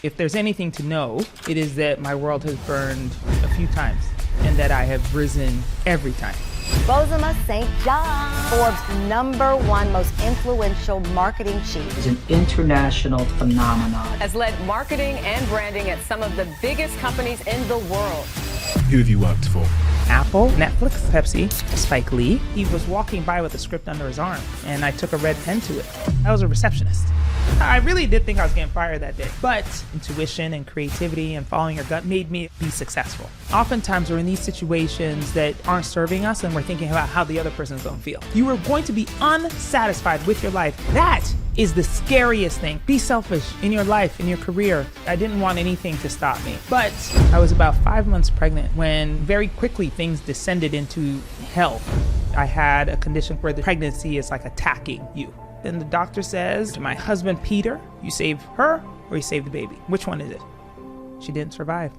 If there's anything to know, it is that my world has burned a few times and that I have risen every time. Bozoma St. John, Forbes' #1 most influential marketing chief. Is an international phenomenon. Has led marketing and branding at some of the biggest companies in the world. Who have you worked for? Apple, Netflix, Pepsi, Spike Lee. He was walking by with a script under his arm, and I took a red pen to it. I was a receptionist. I really did think I was getting fired that day, but intuition and creativity and following your gut made me be successful. Oftentimes we're in these situations that aren't serving us and we're thinking about how the other person's gonna feel. You are going to be unsatisfied with your life. That is the scariest thing. Be selfish in your life, in your career. I didn't want anything to stop me. But I was about 5 months pregnant when very quickly things descended into hell. I had a condition where the pregnancy is like attacking you. Then the doctor says to my husband, Peter, you save her or you save the baby. Which one is it? She didn't survive.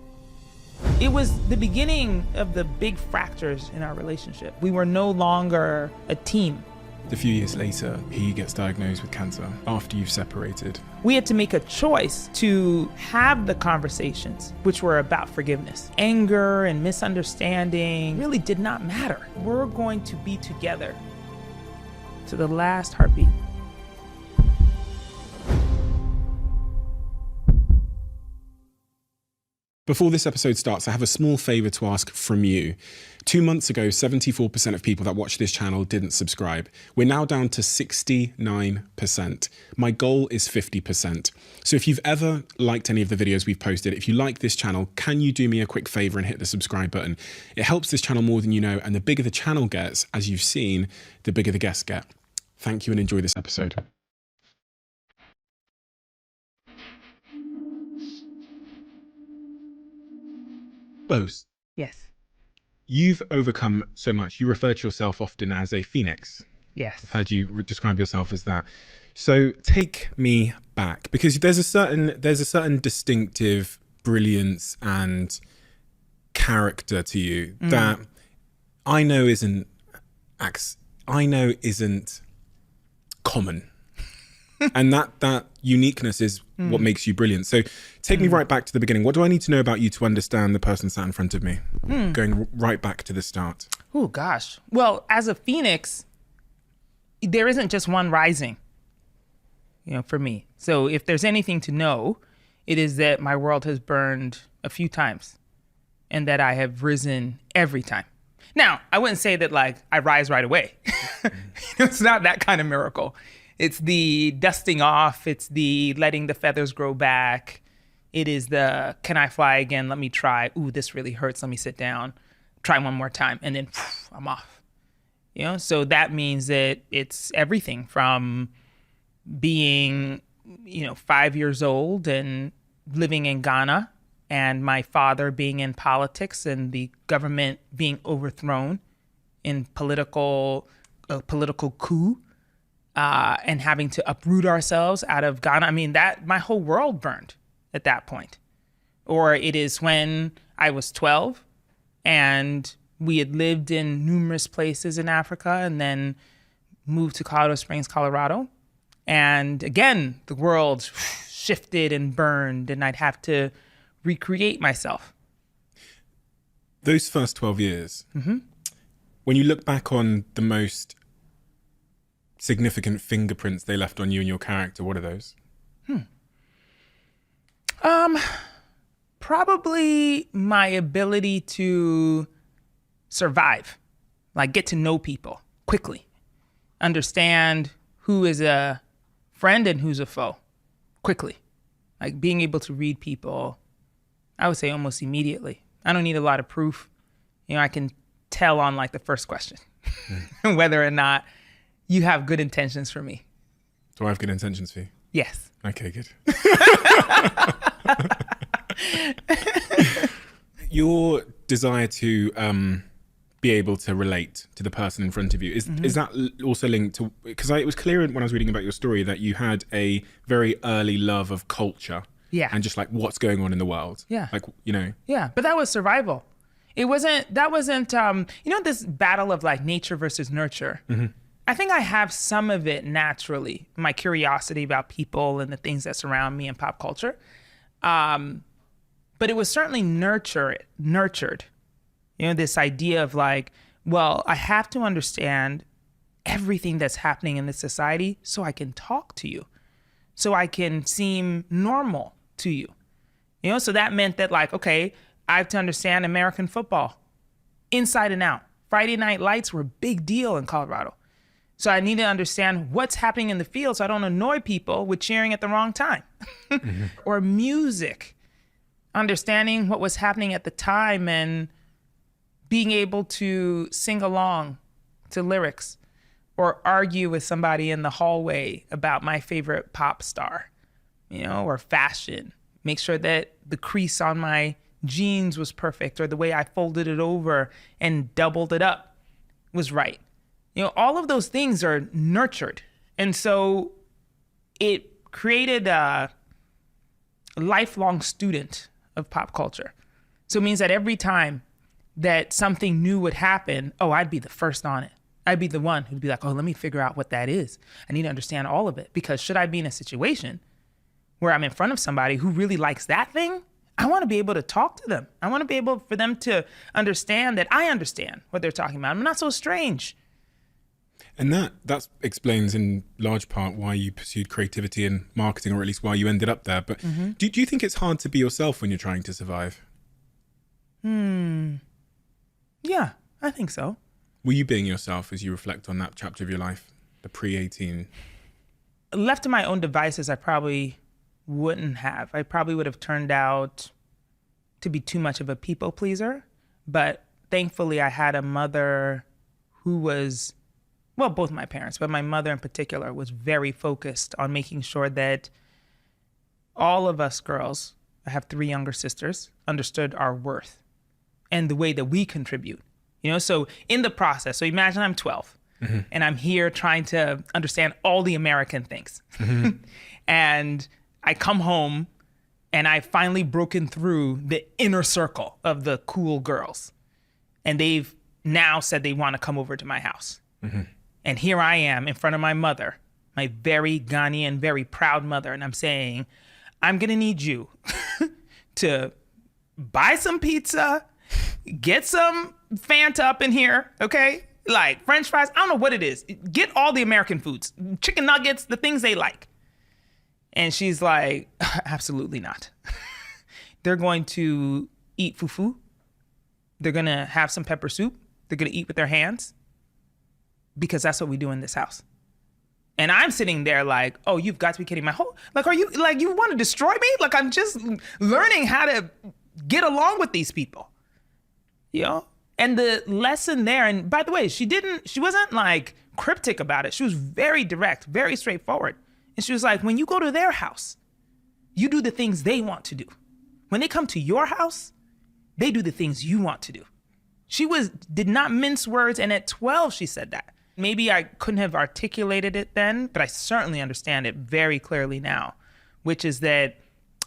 It was the beginning of the big fractures in our relationship. We were no longer a team. A few years later, he gets diagnosed with cancer after you've separated. We had to make a choice to have the conversations, which were about forgiveness. Anger and misunderstanding really did not matter. We're going to be together to the last heartbeat. Before this episode starts, I have a small favor to ask from you. 2 months ago, 74% of people that watch this channel didn't subscribe. We're now down to 69%. My goal is 50%. So if you've ever liked any of the videos we've posted, if you like this channel, can you do me a quick favor and hit the subscribe button? It helps this channel more than you know, and the bigger the channel gets, as you've seen, the bigger the guests get. Thank you and enjoy this episode. Bose, Yes. you've overcome so much. You refer to yourself often as a phoenix. Yes. I've heard you describe yourself as that. So take me back, because there's a certain distinctive brilliance and character to you that I know isn't common. And that uniqueness is what makes you brilliant. So take me right back to the beginning. What do I need to know about you to understand the person sat in front of me? Going right back to the start. Oh, gosh. Well, as a phoenix, there isn't just one rising, for me. So if there's anything to know, it is that my world has burned a few times and that I have risen every time. Now, I wouldn't say that I rise right away. It's not that kind of miracle. It's the dusting off. It's the letting the feathers grow back. It is the, can I fly again? Let me try. Ooh, this really hurts. Let me sit down. Try one more time. And then I'm off. So that means that it's everything from being, 5 years old and living in Ghana and my father being in politics and the government being overthrown in political coup. And having to uproot ourselves out of Ghana. I mean, my whole world burned at that point. Or it is when I was 12 and we had lived in numerous places in Africa and then moved to Colorado Springs, Colorado. And again, the world shifted and burned and I'd have to recreate myself. Those first 12 years, when you look back on the most significant fingerprints they left on you and your character, what are those? Probably my ability to survive, get to know people quickly, understand who is a friend and who's a foe quickly, being able to read people, I would say almost immediately. I don't need a lot of proof. I can tell on the first question whether or not you have good intentions for me. Do I have good intentions for you? Yes. Okay, good. Your desire to be able to relate to the person in front of you, is that also linked to, because it was clear when I was reading about your story that you had a very early love of culture. Yeah. And just what's going on in the world. Yeah. Yeah, but that was survival. That wasn't, this battle of nature versus nurture. I think I have some of it naturally, my curiosity about people and the things that surround me in pop culture. But it was certainly nurtured. This idea of like, well, I have to understand everything that's happening in this society so I can talk to you, so I can seem normal to you. So that meant that like, okay, I have to understand American football inside and out. Friday night lights were a big deal in Colorado. So I need to understand what's happening in the field so I don't annoy people with cheering at the wrong time. Mm-hmm. Or music, understanding what was happening at the time and being able to sing along to lyrics or argue with somebody in the hallway about my favorite pop star, or fashion. Make sure that the crease on my jeans was perfect or the way I folded it over and doubled it up was right. All of those things are nurtured. And so it created a lifelong student of pop culture. So it means that every time that something new would happen, I'd be the first on it. I'd be the one who'd be like, let me figure out what that is. I need to understand all of it, because should I be in a situation where I'm in front of somebody who really likes that thing, I want to be able to talk to them. I want to be able for them to understand that I understand what they're talking about. I'm not so strange. And that explains in large part why you pursued creativity and marketing, or at least why you ended up there. But do you think it's hard to be yourself when you're trying to survive? Yeah, I think so. Were you being yourself as you reflect on that chapter of your life, the pre-18? Left to my own devices, I probably wouldn't have. I probably would have turned out to be too much of a people pleaser. But thankfully, I had a mother who was, well, both my parents, but my mother in particular was very focused on making sure that all of us girls, I have 3 younger sisters, understood our worth and the way that we contribute. So in the process, so imagine I'm 12 and I'm here trying to understand all the American things. And I come home and I've finally broken through the inner circle of the cool girls. And they've now said they want to come over to my house. And here I am in front of my mother, my very Ghanaian, very proud mother. And I'm saying, I'm going to need you to buy some pizza, get some Fanta up in here, okay? Like French fries, I don't know what it is. Get all the American foods, chicken nuggets, the things they like. And she's like, absolutely not. They're going to eat fufu. They're going to have some pepper soup. They're going to eat with their hands, because that's what we do in this house. And I'm sitting there like, you've got to be kidding. Are you, like, you want to destroy me? Like, I'm just learning how to get along with these people. And the lesson there, and by the way, she wasn't like cryptic about it. She was very direct, very straightforward. And she was like, when you go to their house, you do the things they want to do. When they come to your house, they do the things you want to do. She did not mince words. And at 12, she said that. Maybe I couldn't have articulated it then, but I certainly understand it very clearly now, which is that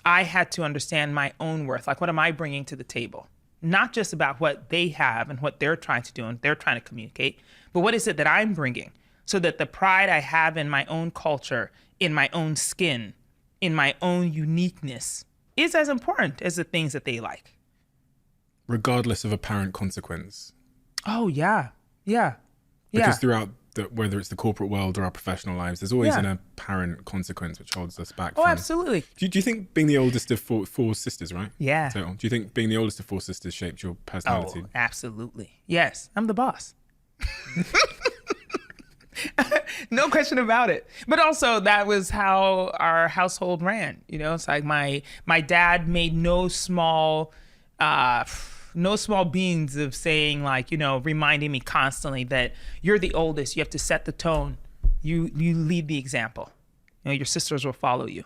I had to understand my own worth. Like, what am I bringing to the table? Not just about what they have and what they're trying to do and they're trying to communicate, but what is it that I'm bringing, so that the pride I have in my own culture, in my own skin, in my own uniqueness is as important as the things that they like. Regardless of apparent consequence. Oh, yeah. Because throughout, whether it's the corporate world or our professional lives, there's always an apparent consequence which holds us back. Absolutely. Do you think being the oldest of four sisters, right? Yeah. So, do you think being the oldest of 4 sisters shaped your personality? Oh, absolutely. Yes. I'm the boss. No question about it. But also, that was how our household ran. It's like my dad made no small beans of saying, like, reminding me constantly that you're the oldest. You have to set the tone. You lead the example. Your sisters will follow you.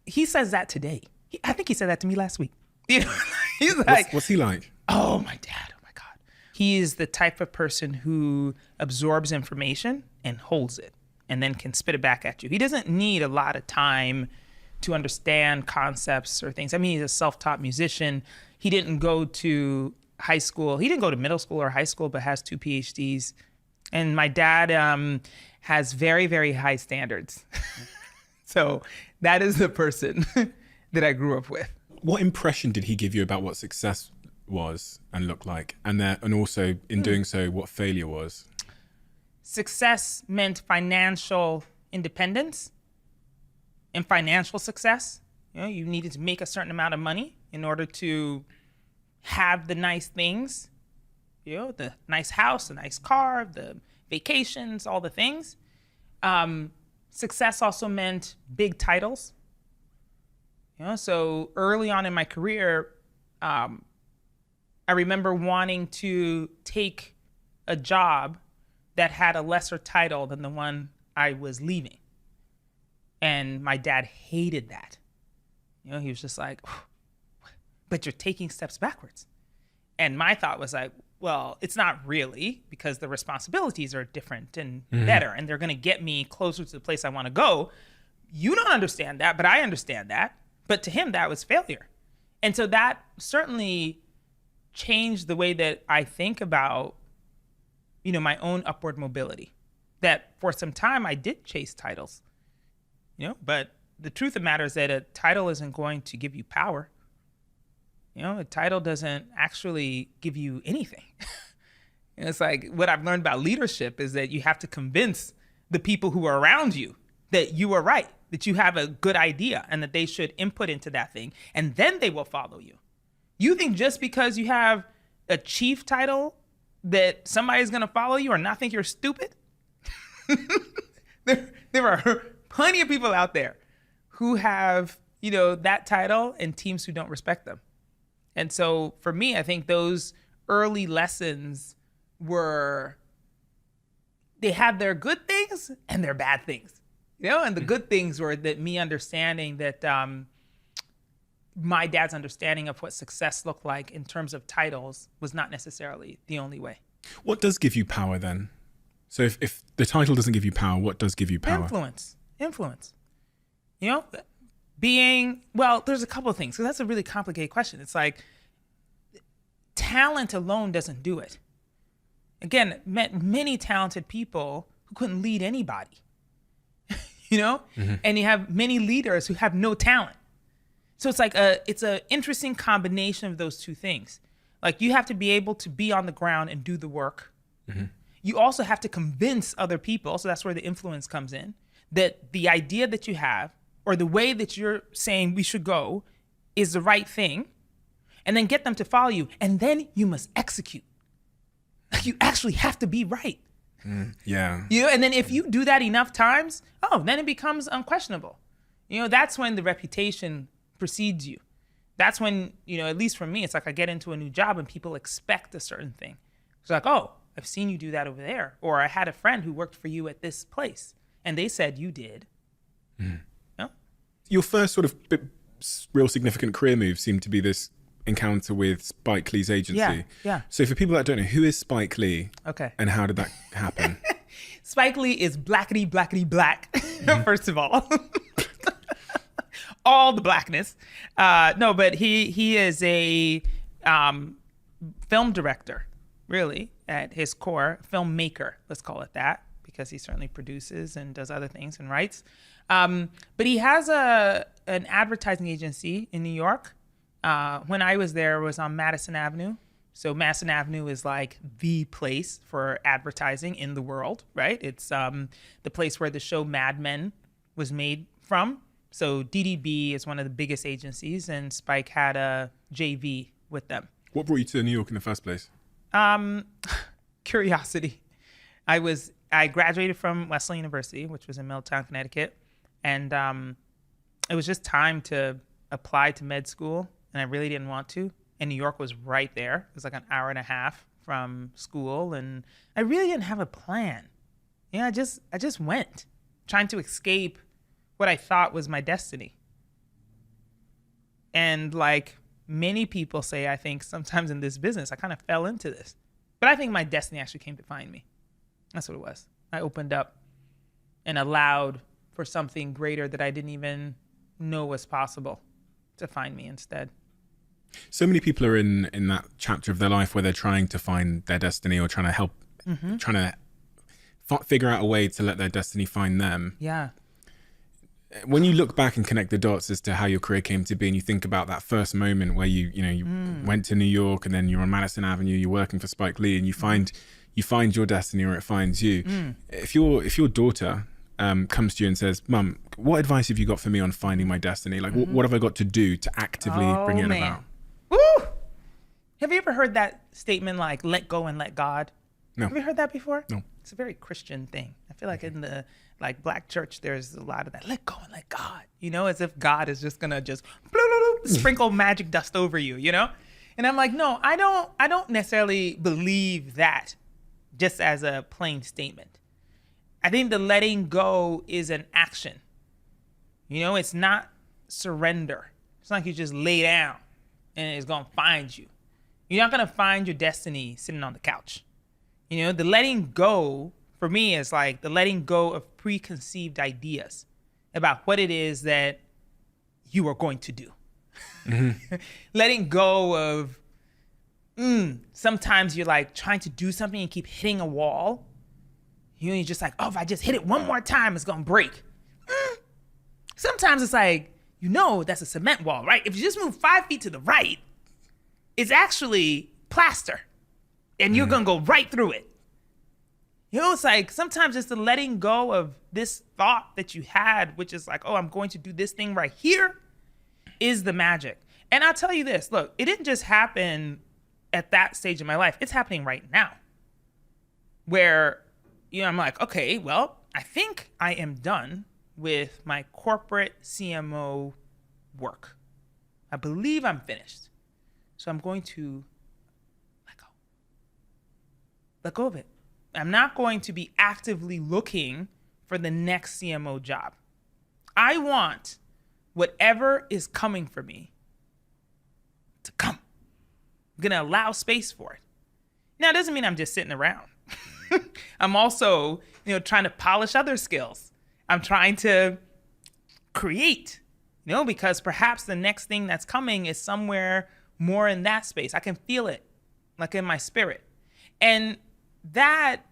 He says that today. I think he said that to me last week. He's like, what's he like? Oh, my dad. Oh, my God. He is the type of person who absorbs information and holds it and then can spit it back at you. He doesn't need a lot of time to understand concepts or things. I mean, he's a self-taught musician. He didn't go to high school. He didn't go to middle school or high school, but has 2 PhDs. And my dad has very, very high standards. So that is the person that I grew up with. What impression did he give you about what success was and looked like? And also in doing so, what failure was? Success meant financial independence and financial success. You needed to make a certain amount of money in order to have the nice things, the nice house, the nice car, the vacations, all the things. Success also meant big titles. So early on in my career, I remember wanting to take a job that had a lesser title than the one I was leaving. And my dad hated that. He was just like, but you're taking steps backwards. And my thought was like, well, it's not really, because the responsibilities are different and better, and they're going to get me closer to the place I want to go. You don't understand that, but I understand that. But to him, that was failure. And so that certainly changed the way that I think about, my own upward mobility. That for some time I did chase titles, but the truth of the matter is that a title isn't going to give you power. A title doesn't actually give you anything. It's like what I've learned about leadership is that you have to convince the people who are around you that you are right, that you have a good idea and that they should input into that thing, and then they will follow you. You think just because you have a chief title that somebody's going to follow you or not think you're stupid? There are plenty of people out there who have, that title and teams who don't respect them. And so for me, I think those early lessons they had their good things and their bad things, and the good things were that me understanding that my dad's understanding of what success looked like in terms of titles was not necessarily the only way. What does give you power then? So if the title doesn't give you power, what does give you power? Influence. There's a couple of things, because that's a really complicated question. It's like talent alone doesn't do it. Again, met many talented people who couldn't lead anybody, and you have many leaders who have no talent. So it's like it's an interesting combination of those two things. Like you have to be able to be on the ground and do the work. Mm-hmm. You also have to convince other people, so that's where the influence comes in, that the idea that you have or the way that you're saying we should go is the right thing, and then get them to follow you. And then you must execute. You actually have to be right. Yeah. And then if you do that enough times, then it becomes unquestionable. That's when the reputation precedes you. That's when, at least for me, it's like I get into a new job and people expect a certain thing. It's like, I've seen you do that over there. Or I had a friend who worked for you at this place and they said you did. Your first sort of real significant career move seemed to be this encounter with Spike Lee's agency. Yeah. So for people that don't know, who is Spike Lee? Okay. And how did that happen? Spike Lee is blackety black, first of all. All the blackness. No, but he is a film director, really, at his core, filmmaker, let's call it that, because he certainly produces and does other things and writes. But he has an advertising agency in New York. When I was there, it was on Madison Avenue. So Madison Avenue is like the place for advertising in the world, right? It's the place where the show Mad Men was made from. So DDB is one of the biggest agencies, and Spike had a JV with them. What brought you to New York in the first place? Curiosity. I graduated from Wesley University, which was in Middletown, Connecticut, and it was just time to apply to med school, and I really didn't want to. And New York was right there. It was like an hour and a half from school, and I really didn't have a plan. I just went, trying to escape what I thought was my destiny. And like many people say, I think sometimes in this business, I kind of fell into this. But I think my destiny actually came to find me. That's what it was. I opened up and allowed for something greater that I didn't even know was possible to find me instead. So many people are in that chapter of their life where they're trying to find their destiny or trying to help, trying to figure out a way to let their destiny find them. Yeah. when you look back and connect the dots as to how your career came to be, and you think about that first moment where you went to New York, and then you're on Madison Avenue, you're working for Spike Lee, and you find your destiny, or it finds you. If your daughter comes to you and says, "Mum, what advice have you got for me on finding my destiny? Like, what have I got to do to actively bring it about?" Woo! Have you ever heard that statement, like, let go and let God? No. Have you heard that before? No. It's a very Christian thing. I feel like in the Black church, there's a lot of that. Let go and let God. As if God is just gonna just sprinkle magic dust over you. And I'm like, no, I don't necessarily believe that, just as a plain statement. I think the letting go is an action. It's not surrender. It's not like you just lay down and it's gonna find you. You're not gonna find your destiny sitting on the couch. The letting go for me is like the letting go of preconceived ideas about what it is that you are going to do. Letting go of, sometimes you're like trying to do something and keep hitting a wall. You're just like, oh, if I just hit it one more time, it's gonna break. Sometimes it's like, that's a cement wall, right? If you just move 5 feet to the right, it's actually plaster and you're gonna go right through it. It's like sometimes it's the letting go of this thought that you had, which is like, oh, I'm going to do this thing right here, is the magic. And I'll tell you this, look, it didn't just happen at that stage of my life. It's happening right now where, I'm like, okay, well, I think I am done with my corporate CMO work. I believe I'm finished. So I'm going to let go of it. I'm not going to be actively looking for the next CMO job. I want whatever is coming for me to come. I'm going to allow space for it. Now, it doesn't mean I'm just sitting around. I'm also, trying to polish other skills. I'm trying to create, because perhaps the next thing that's coming is somewhere more in that space. I can feel it, like in my spirit. And that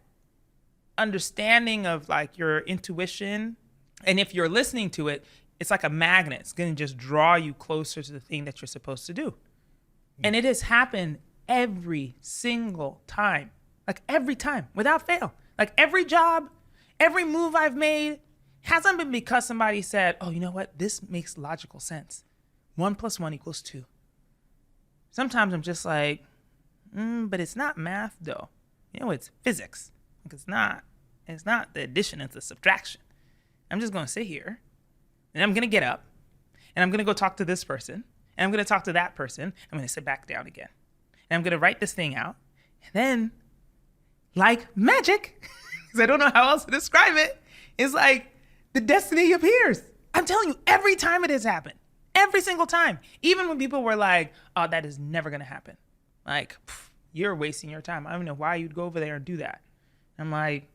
understanding of like your intuition, and if you're listening to it, it's like a magnet. It's going to just draw you closer to the thing that you're supposed to do. And it has happened every single time, like every time, without fail. Like every job, every move I've made hasn't been because somebody said, oh, you know what? This makes logical sense. 1 + 1 = 2. Sometimes I'm just like, but it's not math though. It's physics. Like it's not the addition, it's the subtraction. I'm just going to sit here and I'm going to get up and I'm going to go talk to this person and I'm going to talk to that person. I'm going to sit back down again and I'm going to write this thing out. And then, like magic, because I don't know how else to describe it, it's like the destiny appears. I'm telling you, every time it has happened, every single time, even when people were like, oh, that is never going to happen. Like, you're wasting your time. I don't know why you'd go over there and do that. I'm like,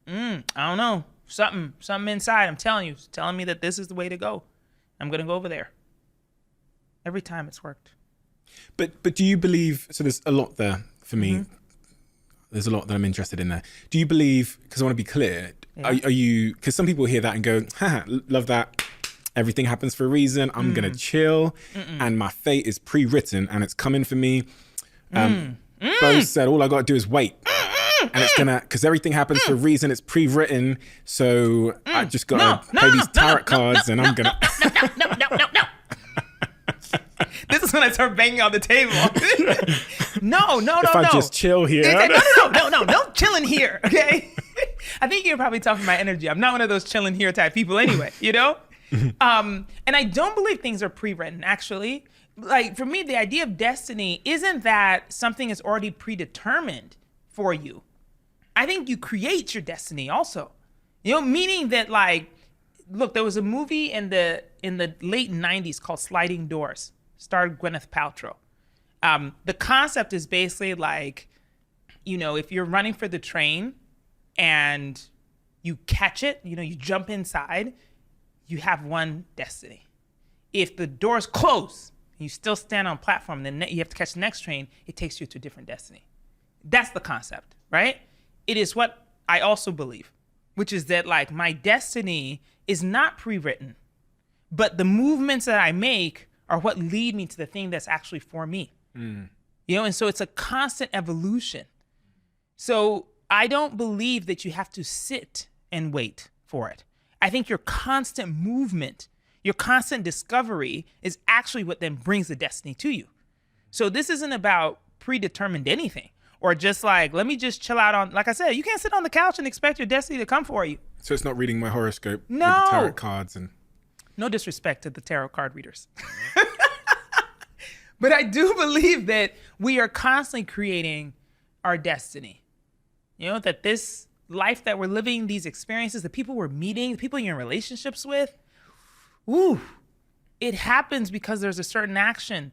I don't know. Something inside, I'm telling you, it's telling me that this is the way to go. I'm going to go over there. Every time it's worked. But do you believe, so there's a lot there for me. There's a lot that I'm interested in there. Do you believe, because I want to be clear, are you, because some people hear that and go, haha, love that. Everything happens for a reason. I'm going to chill and my fate is pre-written and it's coming for me. Bo said, all I got to do is wait. And it's gonna, because everything happens for a reason. It's pre-written, so I just gotta play these tarot cards, and I'm gonna. No. This is when I start banging on the table. No. If I just chill here. No chilling here, okay? I think you're probably talking my energy. I'm not one of those chilling here type people anyway, And I don't believe things are pre-written, actually. Like, for me, the idea of destiny isn't that something is already predetermined for you. I think you create your destiny also. Meaning that, like, look, there was a movie in the late 90s called Sliding Doors, starred Gwyneth Paltrow. The concept is basically like, if you're running for the train and you catch it, you jump inside, you have one destiny. If the doors close and you still stand on a platform, then you have to catch the next train, it takes you to a different destiny. That's the concept, right? It is what I also believe, which is that like my destiny is not pre-written. But the movements that I make are what lead me to the thing that's actually for me. You know, and so it's a constant evolution. So I don't believe that you have to sit and wait for it. I think your constant movement, your constant discovery is actually what then brings the destiny to you. So this isn't about predetermined anything or just like, let me just chill out on, like I said, you can't sit on the couch and expect your destiny to come for you. So it's not reading my horoscope with No. the tarot cards and... No disrespect to the tarot card readers. But I do believe that we are constantly creating our destiny. You know, that this life that we're living, these experiences, the people we're meeting, the people you're in relationships with, it happens because there's a certain action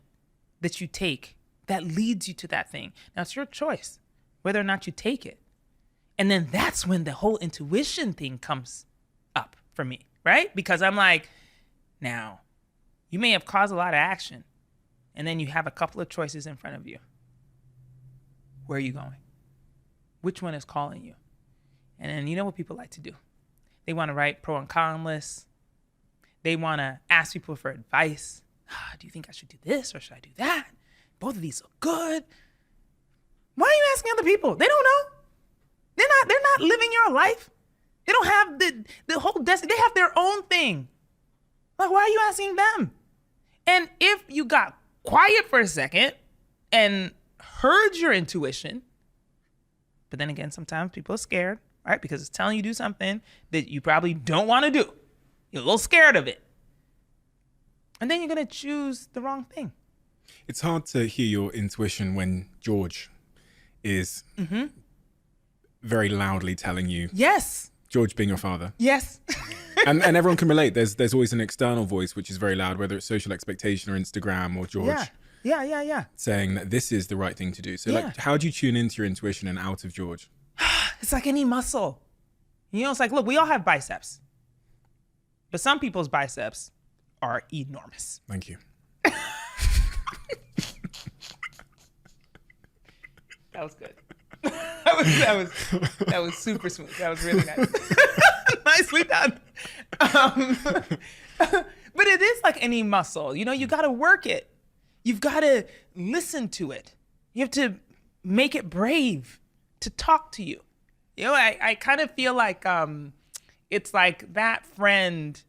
that you take that leads you to that thing. Now, it's your choice whether or not you take it. And then that's when the whole intuition thing comes up for me, right? Because I'm like, now, you may have caused a lot of action, and then you have a couple of choices in front of you. Where are you going? Which one is calling you? And then you know what people like to do? They want to write pro and con lists. They want to ask people for advice. Do you think I should do this or should I do that? Both of these look good. Why are you asking other people? They don't know. They're not living your life. They don't have the whole destiny. They have their own thing. Like, why are you asking them? And if you got quiet for a second and heard your intuition, but then again, sometimes people are scared, right? Because it's telling you to do something that you probably don't want to do. You're a little scared of it. And then you're going to choose the wrong thing. It's hard to hear your intuition when George is very loudly telling you. Yes. George being your father. Yes. and everyone can relate. There's always an external voice which is very loud, whether it's social expectation or Instagram or George. Yeah. Saying that this is the right thing to do. So like, how do you tune into your intuition and out of George? It's like any muscle. You know, it's like, look, we all have biceps. But some people's biceps are enormous. Thank you. That was good. That was super smooth. That was really nice. Nicely done. But it is like any muscle. You know, you got to work it. You've got to listen to it. You have to make it brave to talk to you. You know, I kind of feel like it's like that friend.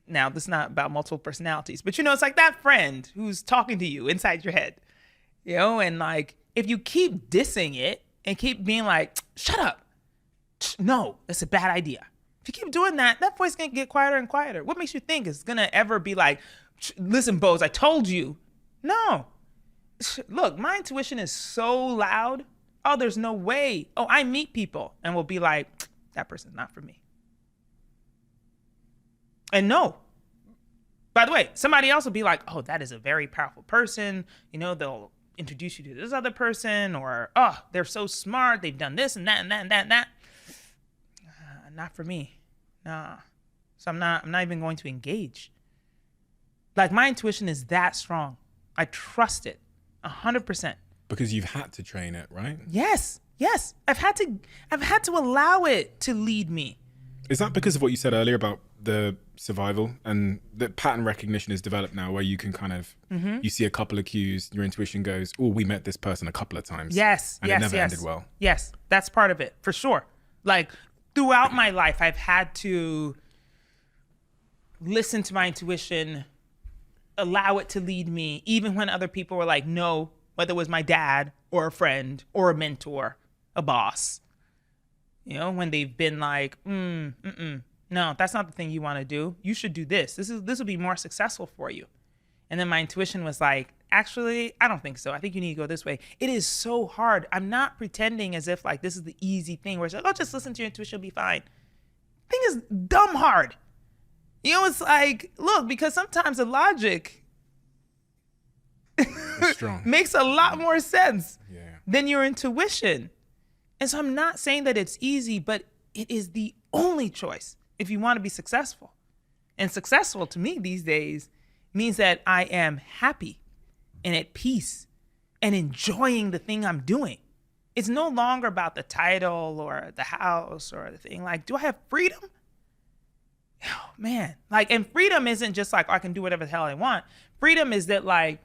Now, this is not about multiple personalities, but you know, it's like that friend who's talking to you inside your head. You know, and like, if you keep dissing it and keep being like, shut up. No, that's a bad idea. If you keep doing that, that voice is going to get quieter and quieter. What makes you think it's going to ever be like, listen, Bose, I told you. No. Look, my intuition is so loud. Oh, there's no way. Oh, I meet people and will be like, that person's not for me. And no. By the way, somebody else will be like, oh, that is a very powerful person. You know, they'll introduce you to this other person, or, oh, they're so smart. They've done this and that and that and that and that. Not for me. Nah. So I'm not even going to engage. Like, my intuition is that strong. I trust it 100%. Because you've had to train it, right? Yes. I've had to allow it to lead me. Is that because of what you said earlier about the survival and the pattern recognition is developed now, where you can kind of, you see a couple of cues, your intuition goes, oh, we met this person a couple of times. Yes. And it never ended well. Yes, that's part of it, for sure. Like, throughout my life, I've had to listen to my intuition, allow it to lead me, even when other people were like, no, whether it was my dad or a friend or a mentor, a boss. You know, when they've been like, no, that's not the thing you want to do. You should do this. This will be more successful for you. And then my intuition was like, actually, I don't think so. I think you need to go this way. It is so hard. I'm not pretending as if like this is the easy thing where it's like, oh, just listen to your intuition, you'll be fine. Thing is dumb hard. You know, it's like, look, because sometimes the logic strong. makes a lot more sense than your intuition. And so I'm not saying that it's easy, but it is the only choice if you want to be successful. And successful to me these days means that I am happy and at peace and enjoying the thing I'm doing. It's no longer about the title or the house or the thing. Like, do I have freedom? oh man, like, and freedom isn't just like, I can do whatever the hell I want. Freedom is that like,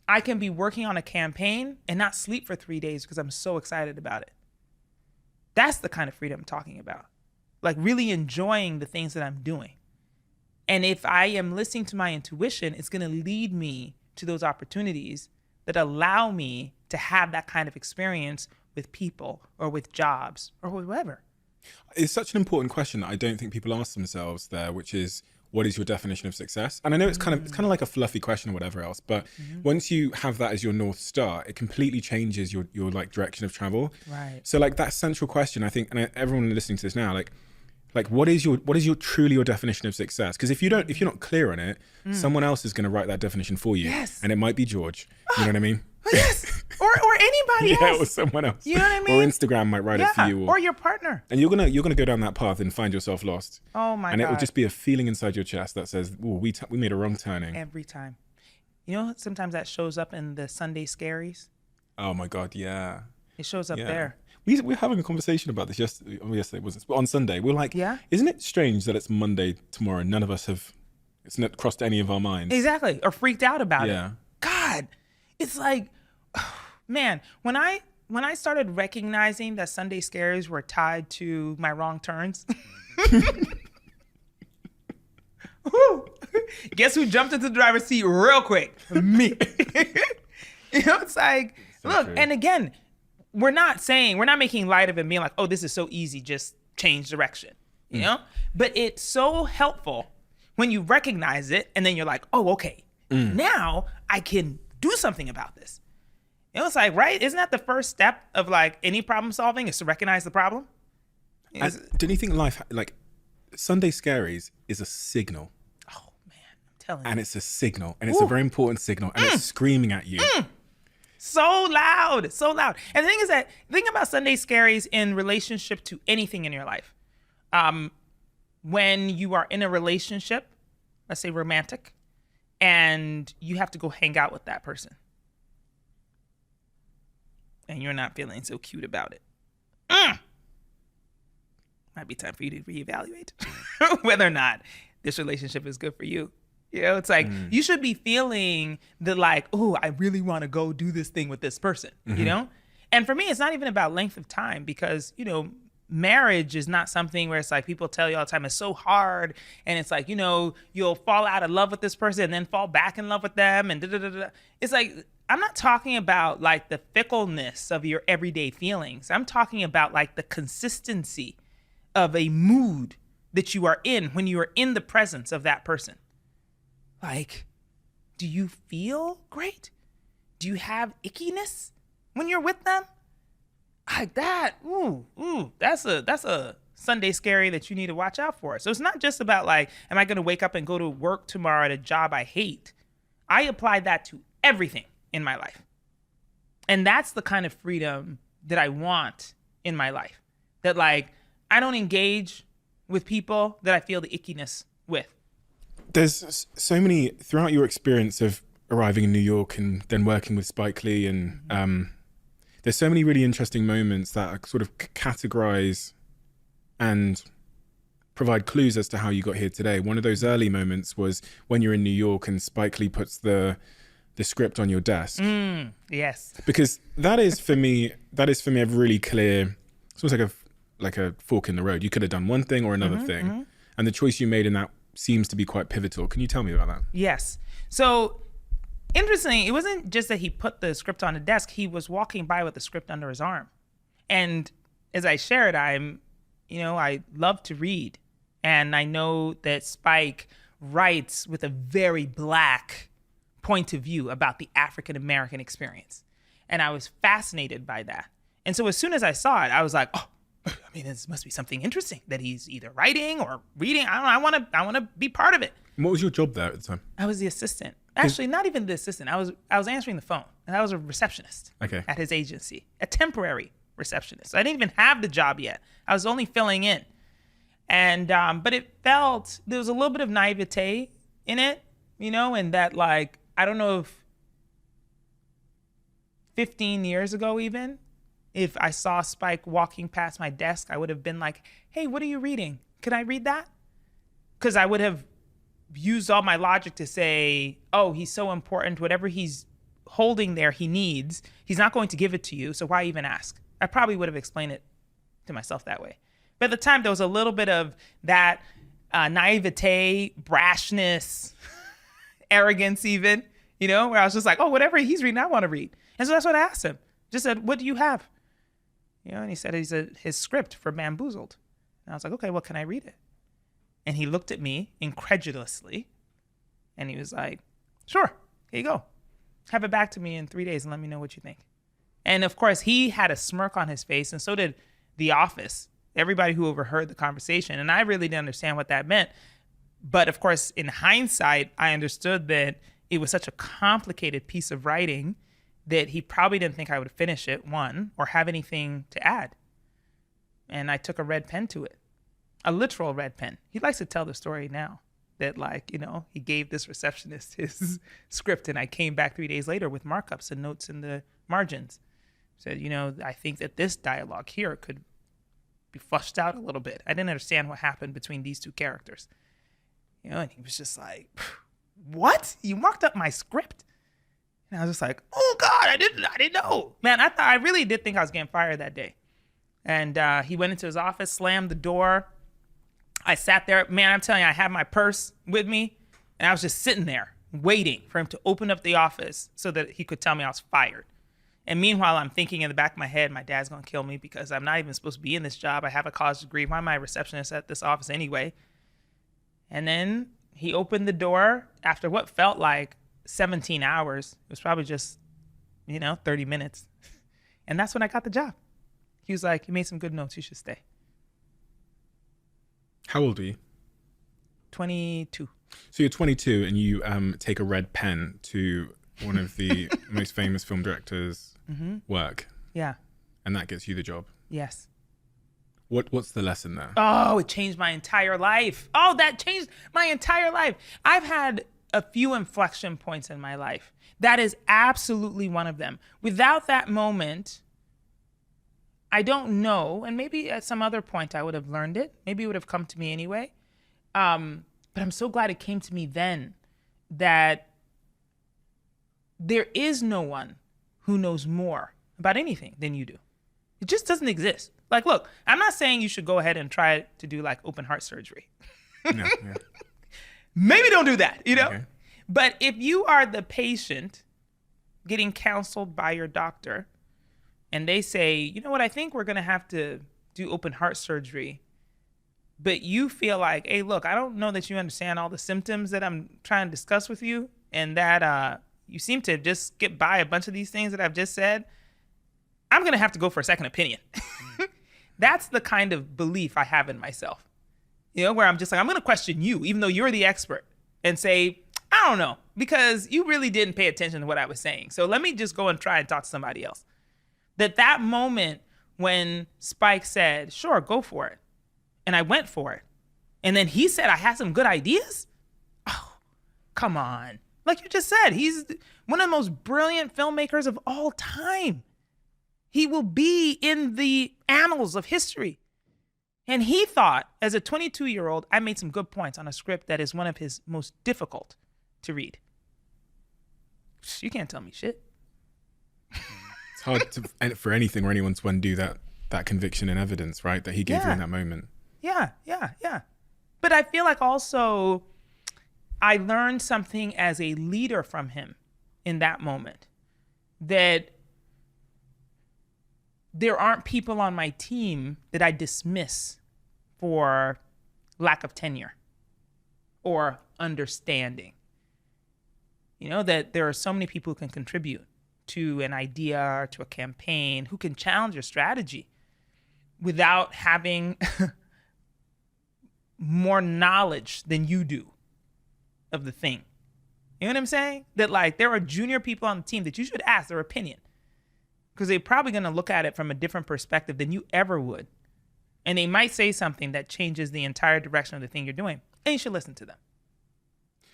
I can be working on a campaign and not sleep for 3 days because I'm so excited about it. That's the kind of freedom I'm talking about. Like really enjoying the things that I'm doing. And if I am listening to my intuition, it's going to lead me to those opportunities that allow me to have that kind of experience with people or with jobs or whatever. It's such an important question that I don't think people ask themselves there, which is, what is your definition of success? And I know it's kind of like a fluffy question or whatever else, but once you have that as your North Star, it completely changes your like direction of travel. Right. So like that central question, I think, and everyone listening to this now, like what is your truly your definition of success? Because if you're not clear on it, someone else is going to write that definition for you. Yes. And it might be George. You know what I mean? Yes. Or anybody else. Yeah, or someone else. You know what I mean? Or Instagram might write it for you. Or your partner. And you're gonna go down that path and find yourself lost. Oh my God. And it will just be a feeling inside your chest that says, "Ooh, we made a wrong turning." Every time. You know, sometimes that shows up in the Sunday scaries. Oh my God, yeah. It shows up Yeah. there. We're having a conversation about this yesterday. Oh, yesterday it wasn't. But on Sunday, we're like, Yeah? Isn't it strange that it's Monday tomorrow? None of us have. It's not crossed any of our minds. Exactly. Or freaked out about Yeah. it. God, it's like, man, when I started recognizing that Sunday scaries were tied to my wrong turns. Whew. Guess who jumped into the driver's seat real quick? Me. You know, it's like, So look, true. and again, we're not making light of it being like, oh, this is so easy, just change direction, you know? But it's so helpful when you recognize it and then you're like, oh, okay, now I can do something about this. You know, it's like, right? Isn't that the first step of like any problem solving is to recognize the problem? And don't you think life, like Sunday Scaries, is a signal? Oh man, I'm telling you. And it's a signal, and it's a very important signal, and it's screaming at you. So loud, so loud. And the thing is that, think about Sunday scaries in relationship to anything in your life. When you are in a relationship, let's say romantic, and you have to go hang out with that person, and you're not feeling so cute about it. Might be time for you to reevaluate whether or not this relationship is good for you. You know, it's like you should be feeling the like, oh, I really want to go do this thing with this person, you know? And for me, it's not even about length of time because, you know, marriage is not something where it's like people tell you all the time it's so hard. And it's like, you know, you'll fall out of love with this person and then fall back in love with them. And da-da-da-da. It's like, I'm not talking about like the fickleness of your everyday feelings. I'm talking about like the consistency of a mood that you are in when you are in the presence of that person. Like, do you feel great? Do you have ickiness when you're with them? Like that, that's a Sunday scary that you need to watch out for. So it's not just about like, am I going to wake up and go to work tomorrow at a job I hate? I apply that to everything in my life. And that's the kind of freedom that I want in my life. That like, I don't engage with people that I feel the ickiness with. There's so many, throughout your experience of arriving in New York and then working with Spike Lee, and there's so many really interesting moments that are sort of categorize and provide clues as to how you got here today. One of those early moments was when you're in New York and Spike Lee puts the script on your desk. Yes. Because that is for me a really clear, it's almost like a fork in the road. You could have done one thing or another thing. And the choice you made in that seems to be quite pivotal. Can you tell me about that? Yes. So interesting, it wasn't just that he put the script on the desk, he was walking by with the script under his arm. And as I shared, I love to read. And I know that Spike writes with a very Black point of view about the African-American experience. And I was fascinated by that. And so as soon as I saw it, I was like, oh, I mean, this must be something interesting that he's either writing or reading. I don't know. I want to be part of it. And what was your job there at the time? I was the assistant. Actually, not even the assistant. I was answering the phone, and I was a receptionist at his agency, a temporary receptionist. So I didn't even have the job yet. I was only filling in, and but it felt there was a little bit of naivete in it, you know, and that like I don't know if 15 years ago even. If I saw Spike walking past my desk, I would have been like, hey, what are you reading? Can I read that? because I would have used all my logic to say, oh, he's so important. Whatever he's holding there, he needs. He's not going to give it to you. So why even ask? I probably would have explained it to myself that way. But at the time, there was a little bit of that naivete, brashness, arrogance even, where I was just like, oh, whatever he's reading, I want to read. And so that's what I asked him. Just said, what do you have? And he said his script for Bamboozled. And I was like, okay, well, can I read it? And he looked at me incredulously and he was like, sure, here you go. Have it back to me in 3 days and let me know what you think. And of course, he had a smirk on his face, and so did the office, everybody who overheard the conversation. And I really didn't understand what that meant. But of course, in hindsight, I understood that it was such a complicated piece of writing that he probably didn't think I would finish it, one, or have anything to add. And I took a red pen to it, a literal red pen. He likes to tell the story now that, he gave this receptionist his script, and I came back 3 days later with markups and notes in the margins. Said, I think that this dialogue here could be flushed out a little bit. I didn't understand what happened between these two characters. And he was just like, what? You marked up my script? And I was just like, oh God, I didn't know. Man, I really did think I was getting fired that day. And he went into his office, slammed the door. I sat there. Man, I'm telling you, I had my purse with me, and I was just sitting there waiting for him to open up the office so that he could tell me I was fired. And meanwhile, I'm thinking in the back of my head, my dad's going to kill me because I'm not even supposed to be in this job. I have a college degree. Why am I a receptionist at this office anyway? And then he opened the door after what felt like 17 hours. It was probably just, 30 minutes. And that's when I got the job. He was like, you made some good notes. You should stay. How old are you? 22. So you're 22 and you take a red pen to one of the most famous film directors' work. Yeah. And that gets you the job. Yes. What's the lesson there? Oh, it changed my entire life. Oh, that changed my entire life. I've had a few inflection points in my life. That is absolutely one of them. Without that moment, I don't know, and maybe at some other point I would have learned it. Maybe it would have come to me anyway. But I'm so glad it came to me then, that there is no one who knows more about anything than you do. It just doesn't exist. Like, look, I'm not saying you should go ahead and try to do open heart surgery. No, yeah. Maybe don't do that, Okay. But if you are the patient getting counseled by your doctor and they say, you know what, I think we're going to have to do open heart surgery, but you feel like, hey, look, I don't know that you understand all the symptoms that I'm trying to discuss with you, and that you seem to just skip by a bunch of these things that I've just said, I'm going to have to go for a second opinion. That's the kind of belief I have in myself, where I'm just like, I'm going to question you, even though you're the expert, and say, I don't know, because you really didn't pay attention to what I was saying. So let me just go and try and talk to somebody else. That moment when Spike said, sure, go for it. And I went for it. And then he said, I had some good ideas. Oh, come on. Like you just said, he's one of the most brilliant filmmakers of all time. He will be in the annals of history. And he thought, as a 22-year-old, I made some good points on a script that is one of his most difficult to read. You can't tell me shit. It's hard for anything or anyone to undo that conviction and evidence, right? That he gave you in that moment. Yeah. But I feel like also I learned something as a leader from him in that moment, that there aren't people on my team that I dismiss for lack of tenure or understanding. That there are so many people who can contribute to an idea or to a campaign, who can challenge your strategy without having more knowledge than you do of the thing. You know what I'm saying? That there are junior people on the team that you should ask their opinion, because they're probably going to look at it from a different perspective than you ever would. And they might say something that changes the entire direction of the thing you're doing, and you should listen to them.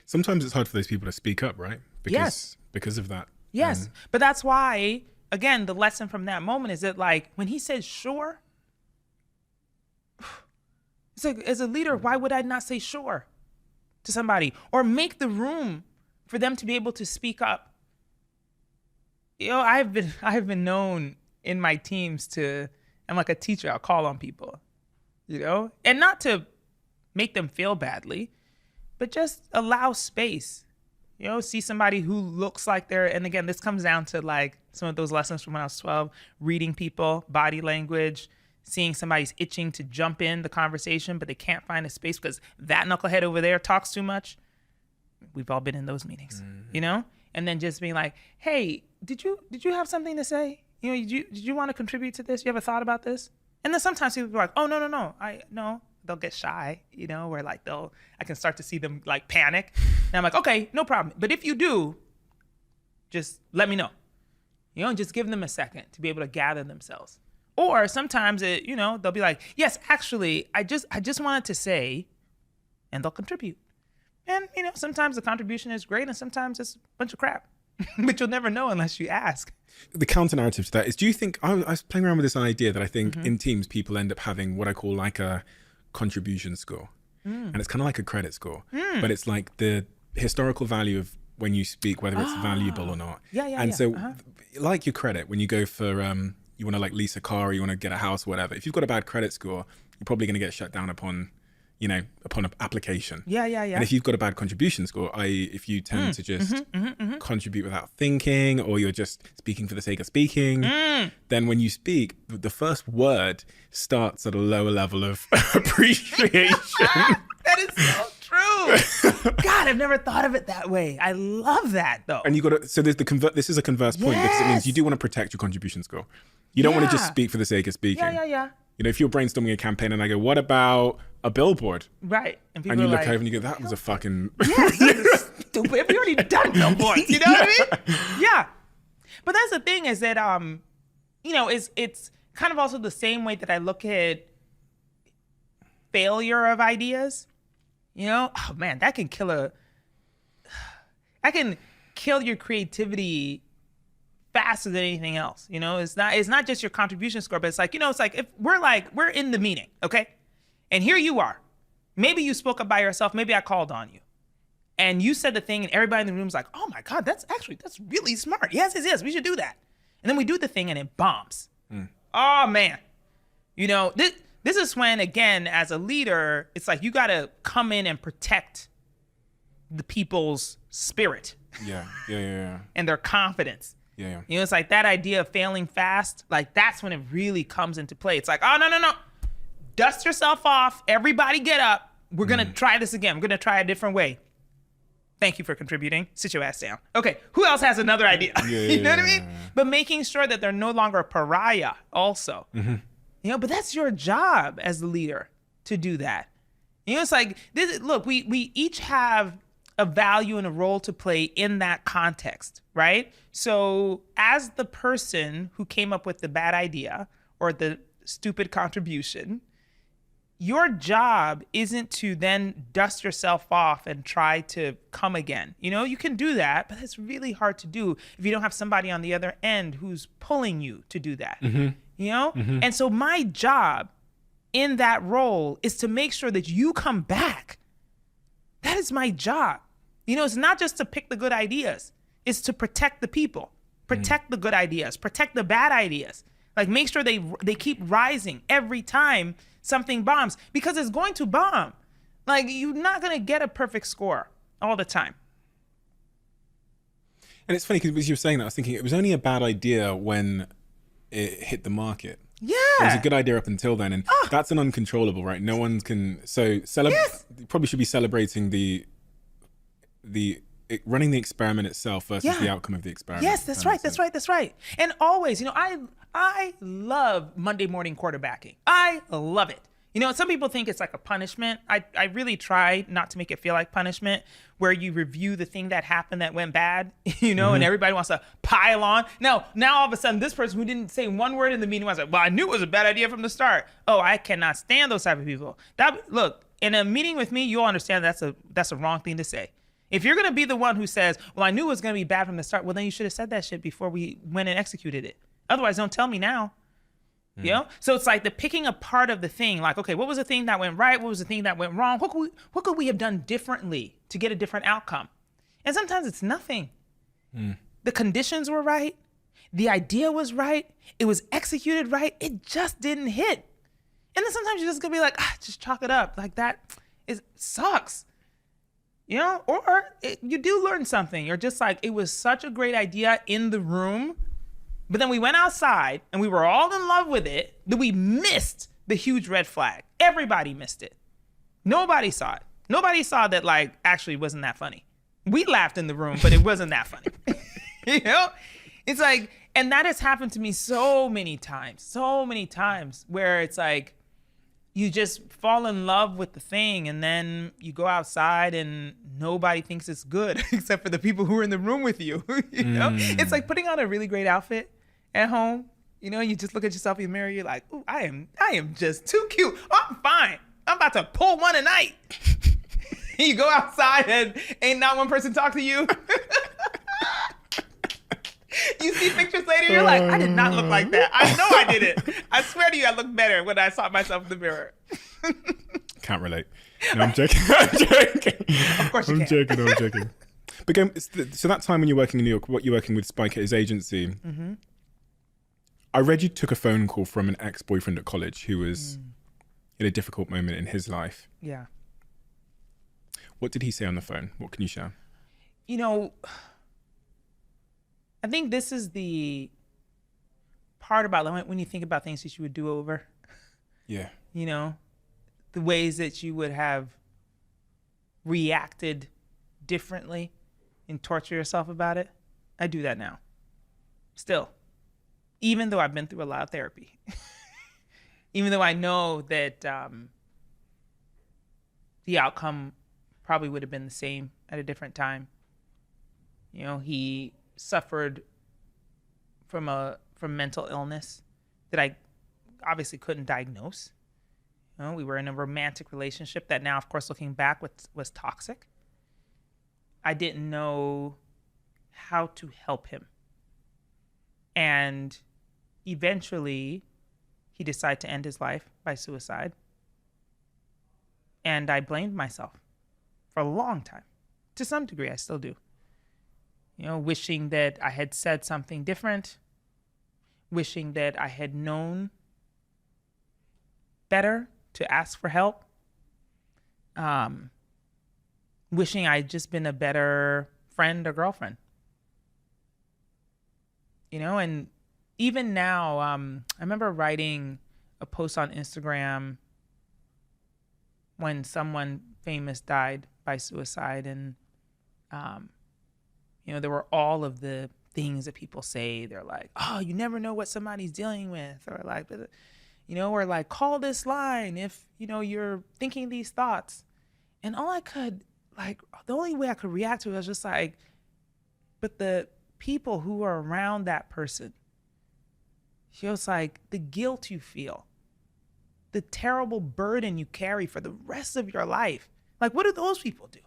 Sometimes it's hard for those people to speak up, right? Yes. Because of that. Yes. But that's why, again, the lesson from that moment is that, when he said sure, it's like, as a leader, why would I not say sure? to somebody, or make the room for them to be able to speak up. I've been known in my teams to, I'm like a teacher, I'll call on people, and not to make them feel badly, but just allow space. See somebody who looks like and again, this comes down to like some of those lessons from when I was 12, reading people, body language, seeing somebody's itching to jump in the conversation, but they can't find a space because that knucklehead over there talks too much. We've all been in those meetings, and then just being like, hey, did you have something to say? Did you want to contribute to this? You ever thought about this? And then sometimes people are like, oh, no. They'll get shy, where like I can start to see them like panic. And I'm like, okay, no problem. But if you do, just let me know, and just give them a second to be able to gather themselves. Or sometimes they'll be like, yes, actually, I just wanted to say, and they'll contribute. And, sometimes the contribution is great and sometimes it's a bunch of crap, but you'll never know unless you ask. The counter narrative to that is, do you think, I was playing around with this idea that I think in teams, people end up having what I call like a contribution score. And it's kind of like a credit score, but it's like the historical value of when you speak, whether it's valuable or not. So like your credit, when you go for, you want to like lease a car or you want to get a house or whatever, if you've got a bad credit score, you're probably going to get shut down upon an application. And if you've got a bad contribution score, i.e. if you tend to just contribute without thinking, or you're just speaking for the sake of speaking, then when you speak, the first word starts at a lower level of appreciation. That is so true. God, I've never thought of it that way. I love that though. And you got to, so there's this is a converse point, because it means you do want to protect your contribution score. You don't want to just speak for the sake of speaking. If you're brainstorming a campaign and I go, what about a billboard? Right. And you look over and you go, that was a fucking... Stupid. We already done billboards. You know what I mean? Yeah. But that's the thing is that, it's kind of also the same way that I look at failure of ideas. Oh man, that can kill your creativity faster than anything else. It's not just your contribution score, but it's like, it's like if we're in the meeting, okay? And here you are. Maybe you spoke up by yourself. Maybe I called on you. And you said the thing and everybody in the room's like, oh my God, that's really smart. Yes, we should do that. And then we do the thing and it bombs. Oh man. This is when, again, as a leader, it's like you got to come in and protect the people's spirit. And their confidence. It's like that idea of failing fast, like that's when it really comes into play. It's like, oh, no. Dust yourself off. Everybody get up. We're going to try this again. We're going to try a different way. Thank you for contributing. Sit your ass down. Okay, who else has another idea? You know what I mean? But making sure that they're no longer a pariah also. But that's your job as the leader to do that. It's like, look, we each have a value and a role to play in that context, right? So as the person who came up with the bad idea or the stupid contribution, your job isn't to then dust yourself off and try to come again. You can do that, but it's really hard to do if you don't have somebody on the other end who's pulling you to do that. And so my job in that role is to make sure that you come back. That is my job. It's not just to pick the good ideas. It's to protect the people, protect the good ideas, protect the bad ideas. Like make sure they keep rising every time something bombs, because it's going to bomb. Like you're not going to get a perfect score all the time. And it's funny because as you were saying that, I was thinking it was only a bad idea when it hit the market. Yeah. It was a good idea up until then. And that's an uncontrollable, right? No one can. So you probably should be celebrating the running the experiment itself versus the outcome of the experiment. Yes, that's right. And always, I love Monday morning quarterbacking. I love it. Some people think it's like a punishment. I really try not to make it feel like punishment, where you review the thing that happened that went bad, and everybody wants to pile on. Now all of a sudden, this person who didn't say one word in the meeting was like, well, I knew it was a bad idea from the start. Oh, I cannot stand those type of people. Look, in a meeting with me, you'll understand that's a wrong thing to say. If you're going to be the one who says, well, I knew it was going to be bad from the start, well, then you should have said that shit before we went and executed it. Otherwise, don't tell me now. You know? So it's like the picking apart of the thing, like, okay, what was the thing that went right? What was the thing that went wrong? What could we have done differently to get a different outcome? And sometimes it's nothing. The conditions were right. The idea was right. It was executed right. It just didn't hit. And then sometimes you're just gonna be like, just chalk it up. Like that sucks. You know, or you do learn something. You're just like, it was such a great idea in the room, but then we went outside and we were all in love with it that we missed the huge red flag. Everybody missed it. Nobody saw it. Nobody saw that, like, actually wasn't that funny. We laughed in the room, but it wasn't that funny. You know? It's like, and that has happened to me so many times where it's like, you just fall in love with the thing and then you go outside and nobody thinks it's good except for the people who are in the room with you. You know? It's like putting on a really great outfit at home. You know, you just look at yourself in the mirror, you're like, ooh, I am just too cute. Oh, I'm fine. I'm about to pull one a night. You go outside and ain't not one person talk to you. You see pictures later, you're like, I did not look like that. I know I didn't. I swear to you, I looked better when I saw myself in the mirror. Can't relate. No, I'm joking. I'm joking. Of course you can. I'm joking. But so that time when you're working in New York, what you're working with Spike at his agency, I read you took a phone call from an ex-boyfriend at college who was in a difficult moment in his life. Yeah. What did he say on the phone? What can you share? You know, I think this is the part about when you think about things that you would do over. Yeah. You know, the ways that you would have reacted differently and torture yourself about it. I do that now. Still. Even though I've been through a lot of therapy. Even though I know that the outcome probably would have been the same at a different time. You know, he suffered from mental illness that I obviously couldn't diagnose. You know, we were in a romantic relationship that now, of course, looking back, was toxic. I didn't know how to help him. And eventually, he decided to end his life by suicide. And I blamed myself for a long time. To some degree, I still do. You know, wishing that I had said something different, wishing that I had known better to ask for help, wishing I'd just been a better friend or girlfriend. You know, and even now, I remember writing a post on Instagram when someone famous died by suicide, and you know, there were all of the things that people say. They're like, oh, you never know what somebody's dealing with, or like, you know, or like, call this line if, you know, you're thinking these thoughts. And all I could, like, the only way I could react to it was just like, but the people who are around that person, she was like, the guilt you feel, the terrible burden you carry for the rest of your life. Like, what do those people do?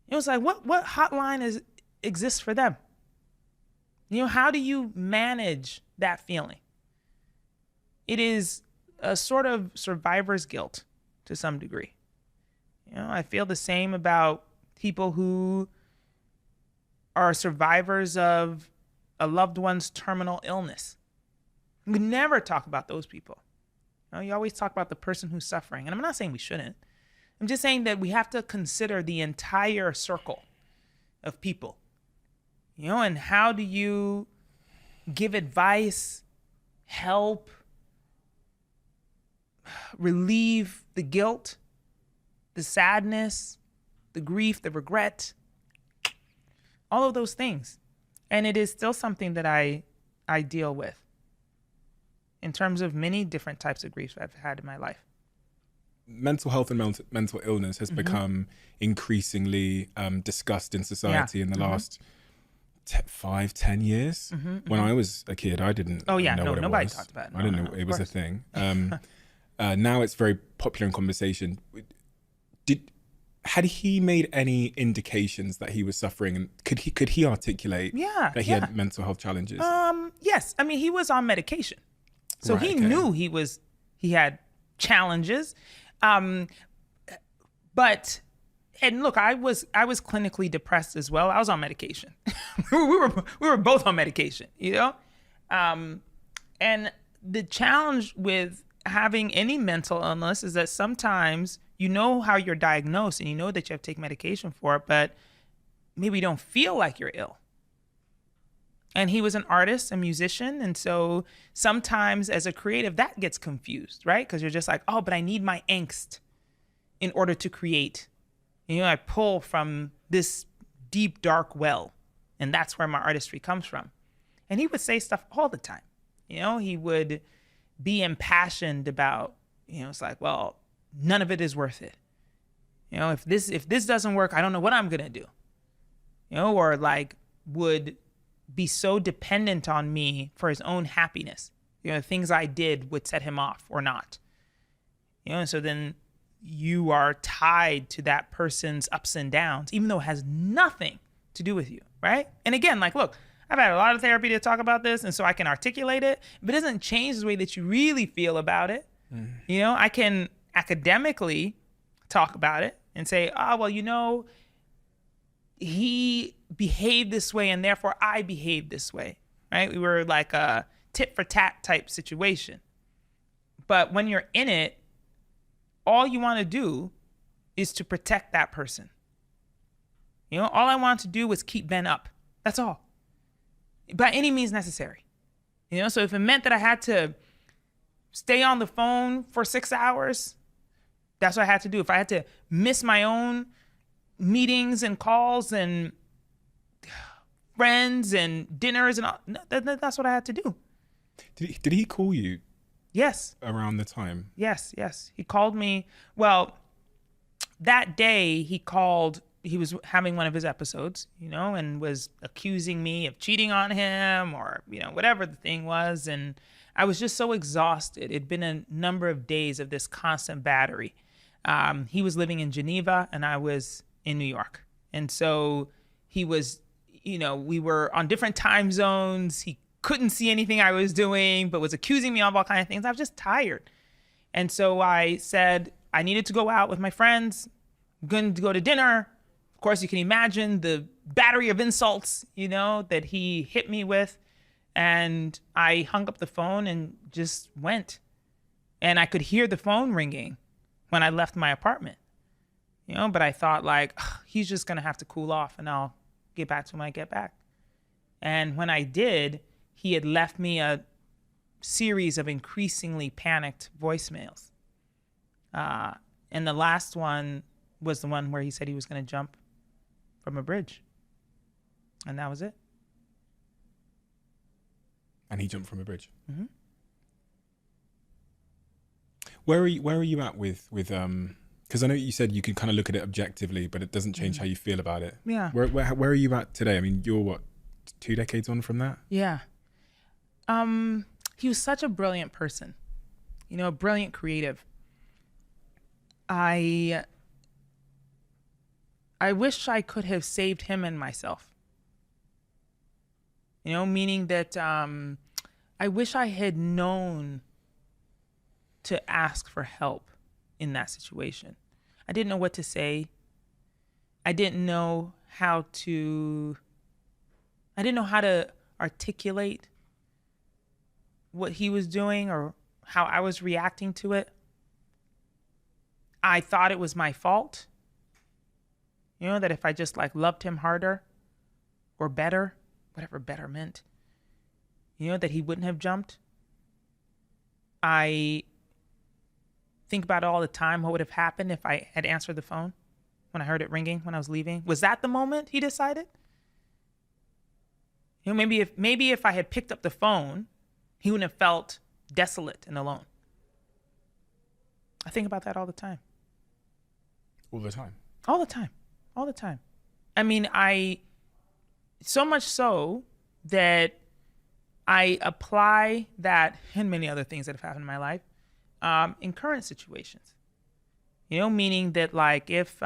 It was like, what hotline exists for them? You know, how do you manage that feeling? It is a sort of survivor's guilt to some degree. You know, I feel the same about people who are survivors of a loved one's terminal illness. We never talk about those people. You know, you always talk about the person who's suffering. And I'm not saying we shouldn't. I'm just saying that we have to consider the entire circle of people. You know, and how do you give advice, help, relieve the guilt, the sadness, the grief, the regret, all of those things. And it is still something that I deal with in terms of many different types of griefs I've had in my life. Mental health and mental illness has become increasingly discussed in society in the last 5-10 years. When I was a kid, I didn't know what it was. Nobody talked about it. I didn't know it was a thing. Now it's very popular in conversation. Had he made any indications that he was suffering, and could he articulate that he had mental health challenges? Yes. I mean, he was on medication. So Right, he okay. knew he had challenges. But and look, I was clinically depressed as well. I was on medication. we were both on medication, you know? And the challenge with having any mental illness is that sometimes you know how you're diagnosed and you know that you have to take medication for it, but maybe you don't feel like you're ill. And he was an artist, a musician. And so sometimes as a creative, that gets confused, right? Because you're just like, oh, but I need my angst in order to create. You know, I pull from this deep, dark well, and that's where my artistry comes from. And he would say stuff all the time. You know, he would be impassioned about, you know, it's like, well, none of it is worth it. You know, if this doesn't work, I don't know what I'm going to do. You know, or like would be so dependent on me for his own happiness. You know, things I did would set him off or not. You know, and so then you are tied to that person's ups and downs, even though it has nothing to do with you, right? And again, like, look, I've had a lot of therapy to talk about this, and so I can articulate it, but it doesn't change the way that you really feel about it. You know, I can academically talk about it and say, oh, well, you know, he behaved this way and therefore I behaved this way, right? We were like a tit for tat type situation. But when you're in it, all you want to do is to protect that person. You know, all I wanted to do was keep Ben up. That's all. By any means necessary. You know, so if it meant that I had to stay on the phone for 6 hours, that's what I had to do. If I had to miss my own meetings and calls and friends and dinners and all, that's what I had to do. Did he call you Yes. around the time? Yes. He called me. Well, that day he was having one of his episodes, you know, and was accusing me of cheating on him or, you know, whatever the thing was. And I was just so exhausted. It'd been a number of days of this constant battery. He was living in Geneva and I was in New York. And so he was, you know, we were on different time zones. He couldn't see anything I was doing, but was accusing me of all kinds of things. I was just tired. And so I said I needed to go out with my friends. I'm going to go to dinner. Of course, you can imagine the battery of insults, you know, that he hit me with. And I hung up the phone and just went. And I could hear the phone ringing when I left my apartment, you know, but I thought like, he's just going to have to cool off and I'll get back to him when I get back. And when I did, he had left me a series of increasingly panicked voicemails. And the last one was the one where he said he was going to jump from a bridge. And that was it. And he jumped from a bridge. Mm-hmm. Where are you at with because I know you said you can kind of look at it objectively, but it doesn't change how you feel about it. Yeah. Where are you at today? I mean, you're what, 2 decades on from that? Yeah. He was such a brilliant person, you know, a brilliant creative. I wish I could have saved him and myself. You know, meaning that I wish I had known to ask for help in that situation. I didn't know what to say. I didn't know how to articulate what he was doing or how I was reacting to it. I thought it was my fault. You know, that if I just like loved him harder or better, whatever better meant, you know, that he wouldn't have jumped. I think about it all the time. What would have happened if I had answered the phone when I heard it ringing when I was leaving? Was that the moment he decided? You know, maybe if I had picked up the phone, he wouldn't have felt desolate and alone. I think about that all the time. All the time? All the time. All the time. I mean, so much so that I apply that and many other things that have happened in my life in current situations. You know, meaning that like if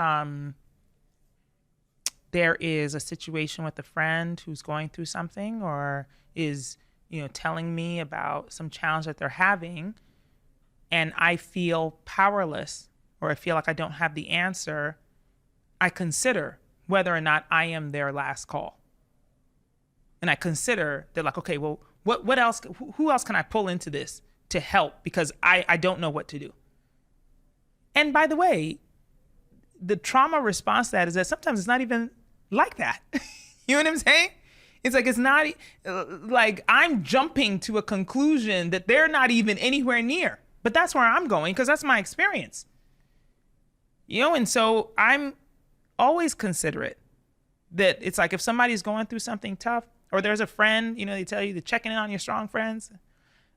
there is a situation with a friend who's going through something or is, telling me about some challenge that they're having, and I feel powerless or I feel like I don't have the answer, I consider whether or not I am their last call. And I consider, they're like, okay, well, what else, who else can I pull into this to help? Because I don't know what to do. And by the way, the trauma response to that is that sometimes it's not even like that. You know what I'm saying? It's like, it's not like I'm jumping to a conclusion that they're not even anywhere near. But that's where I'm going because that's my experience. And so I'm always considerate that it's like if somebody's going through something tough, or there's a friend, they tell you to check in on your strong friends.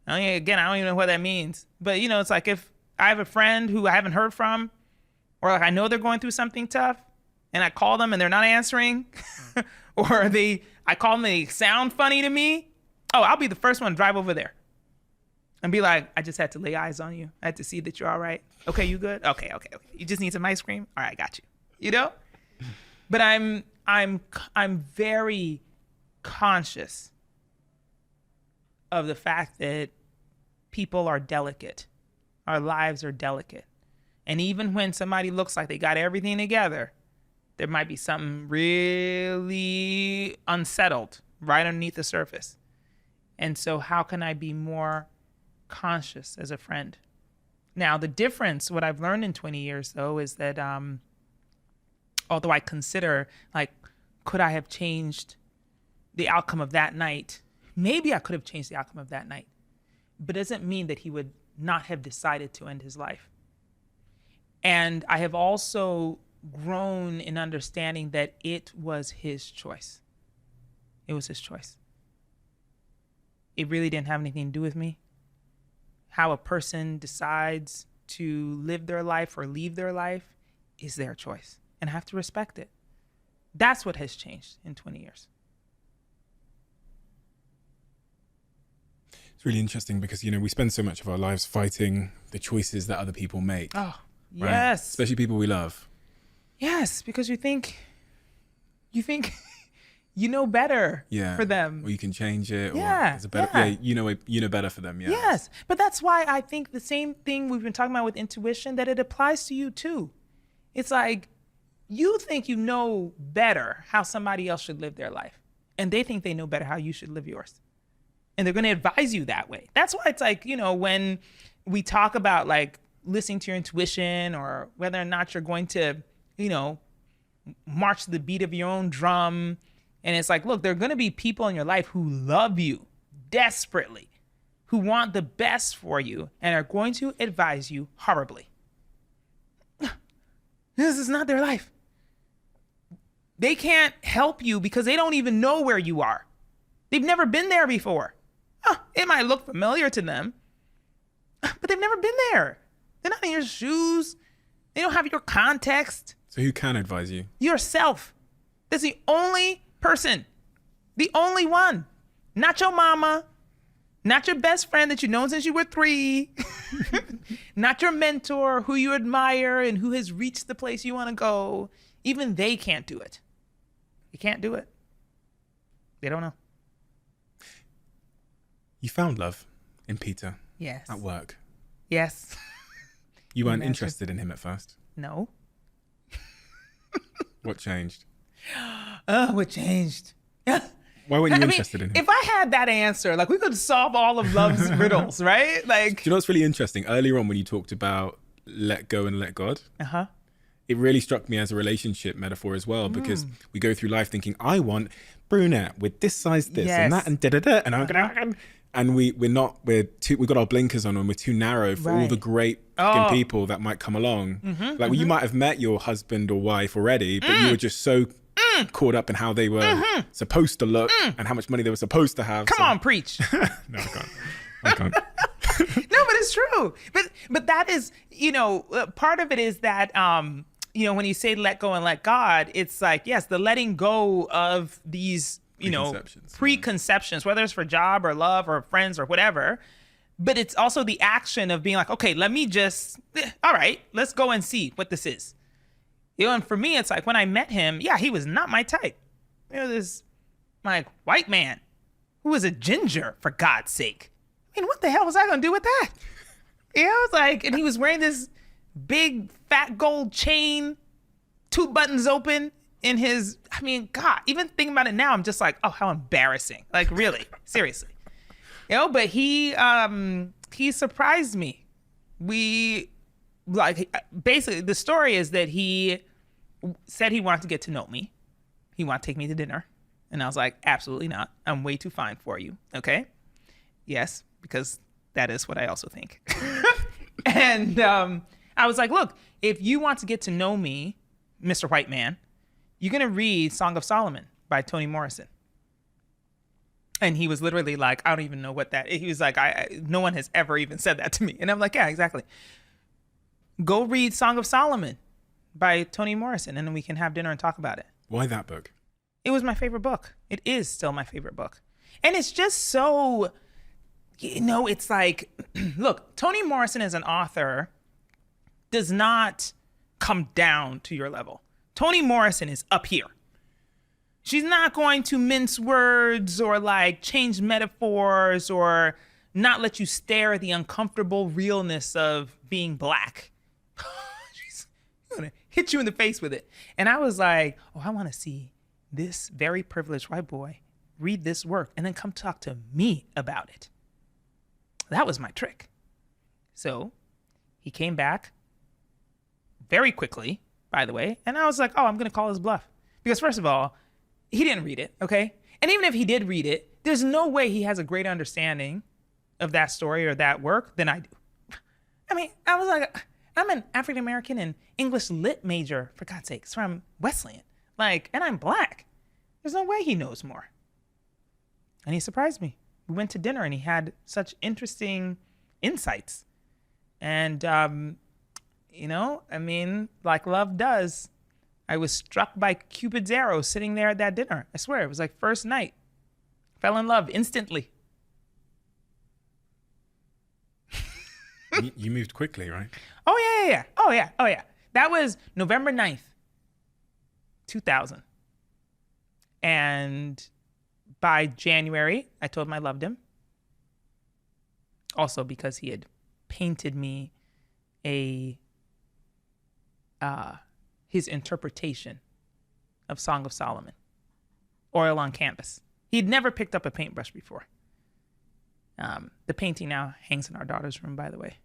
Again, I don't even know what that means. But, it's like if I have a friend who I haven't heard from, or like I know they're going through something tough, and I call them and they're not answering, or I call them and they sound funny to me, I'll be the first one to drive over there and be like, I just had to lay eyes on you. I had to see that you're all right. Okay, you good? Okay. You just need some ice cream? All right, I got you. But I'm very conscious of the fact that people are delicate. Our lives are delicate. And even when somebody looks like they got everything together, there might be something really unsettled right underneath the surface. And so how can I be more conscious as a friend? Now, the difference, what I've learned in 20 years, though, is that although I consider, like, could I have changed the outcome of that night? Maybe I could have changed the outcome of that night. But it doesn't mean that he would not have decided to end his life. And I have also grown in understanding that it was his choice. It was his choice. It really didn't have anything to do with me. How a person decides to live their life or leave their life is their choice. And I have to respect it. That's what has changed in 20 years. It's really interesting because, we spend so much of our lives fighting the choices that other people make. Oh, right? yes. Especially people we love. Yes, because you think you know better for them. Or you can change it. Or Yeah, there's a better, yeah. You know better for them. Yeah. Yes, but that's why I think the same thing we've been talking about with intuition, that it applies to you too. It's like you think you know better how somebody else should live their life, and they think they know better how you should live yours. And they're going to advise you that way. That's why it's like, when we talk about like listening to your intuition or whether or not you're going to, march to the beat of your own drum. And it's like, look, there are going to be people in your life who love you desperately, who want the best for you and are going to advise you horribly. This is not their life. They can't help you because they don't even know where you are. They've never been there before. It might look familiar to them, but they've never been there. They're not in your shoes. They don't have your context. So who can advise you? Yourself. That's the only person. The only one. Not your mama. Not your best friend that you've known since you were 3. Not your mentor who you admire and who has reached the place you want to go. Even they can't do it. They can't do it. They don't know. You found love in Peter. Yes. At work. Yes. You weren't interested in him at first. No. What changed? What changed? Why weren't you interested in him? If I had that answer, like we could solve all of love's riddles, right? Like, do you know what's really interesting? Earlier on when you talked about let go and let God, it really struck me as a relationship metaphor as well, because we go through life thinking, I want brunette with this size, this and that, and da-da-da, and I'm gonna... And we've got our blinkers on and we're too narrow for all the great fucking people that might come along. You might have met your husband or wife already, but you were just so caught up in how they were supposed to look and how much money they were supposed to have. Come on, preach. No, I can't. No, but it's true. But that is, part of it is that, when you say let go and let God, it's like, yes, the letting go of these preconceptions, whether it's for job or love or friends or whatever. But it's also the action of being like, okay, let me just, all right, let's go and see what this is. And for me, it's like when I met him, he was not my type. This like white man who was a ginger, for God's sake. I mean, what the hell was I going to do with that? You know, it's like, and he was wearing this big fat gold chain, 2 buttons open in his, I mean, God, even thinking about it now, I'm just like, oh, how embarrassing. Like, really, seriously. You know, but he surprised me. Basically, the story is that he said he wanted to get to know me. He wanted to take me to dinner. And I was like, absolutely not. I'm way too fine for you. Okay? Yes, because that is what I also think. And I was like, look, if you want to get to know me, Mr. White Man, you're going to read Song of Solomon by Toni Morrison. And he was literally like, I don't even know what that is. He was like, no one has ever even said that to me. And I'm like, yeah, exactly. Go read Song of Solomon by Toni Morrison, and then we can have dinner and talk about it. Why that book? It was my favorite book. It is still my favorite book. And it's just so, you know, it's like, look, Toni Morrison as an author does not come down to your level. Toni Morrison is up here. She's not going to mince words or like change metaphors or not let you stare at the uncomfortable realness of being Black. She's gonna hit you in the face with it. And I was like, oh, I want to see this very privileged white boy read this work and then come talk to me about it. That was my trick. So he came back very quickly, by the way, and I was like, oh, I'm going to call his bluff. Because first of all, he didn't read it, okay? And even if he did read it, there's no way he has a greater understanding of that story or that work than I do. I mean, I was like, I'm an African-American and English lit major, for God's sakes, from Wesleyan. Like, and I'm Black. There's no way he knows more. And he surprised me. We went to dinner and he had such interesting insights. And, you know, I mean, like love does, I was struck by Cupid's arrow sitting there at that dinner. I swear, it was like first night. Fell in love instantly. You moved quickly, right? Oh, yeah. Oh, yeah. That was November 9th, 2000. And by January, I told him I loved him. Also because he had painted me his interpretation of Song of Solomon, oil on canvas. He'd never picked up a paintbrush before. The painting now hangs in our daughter's room, by the way.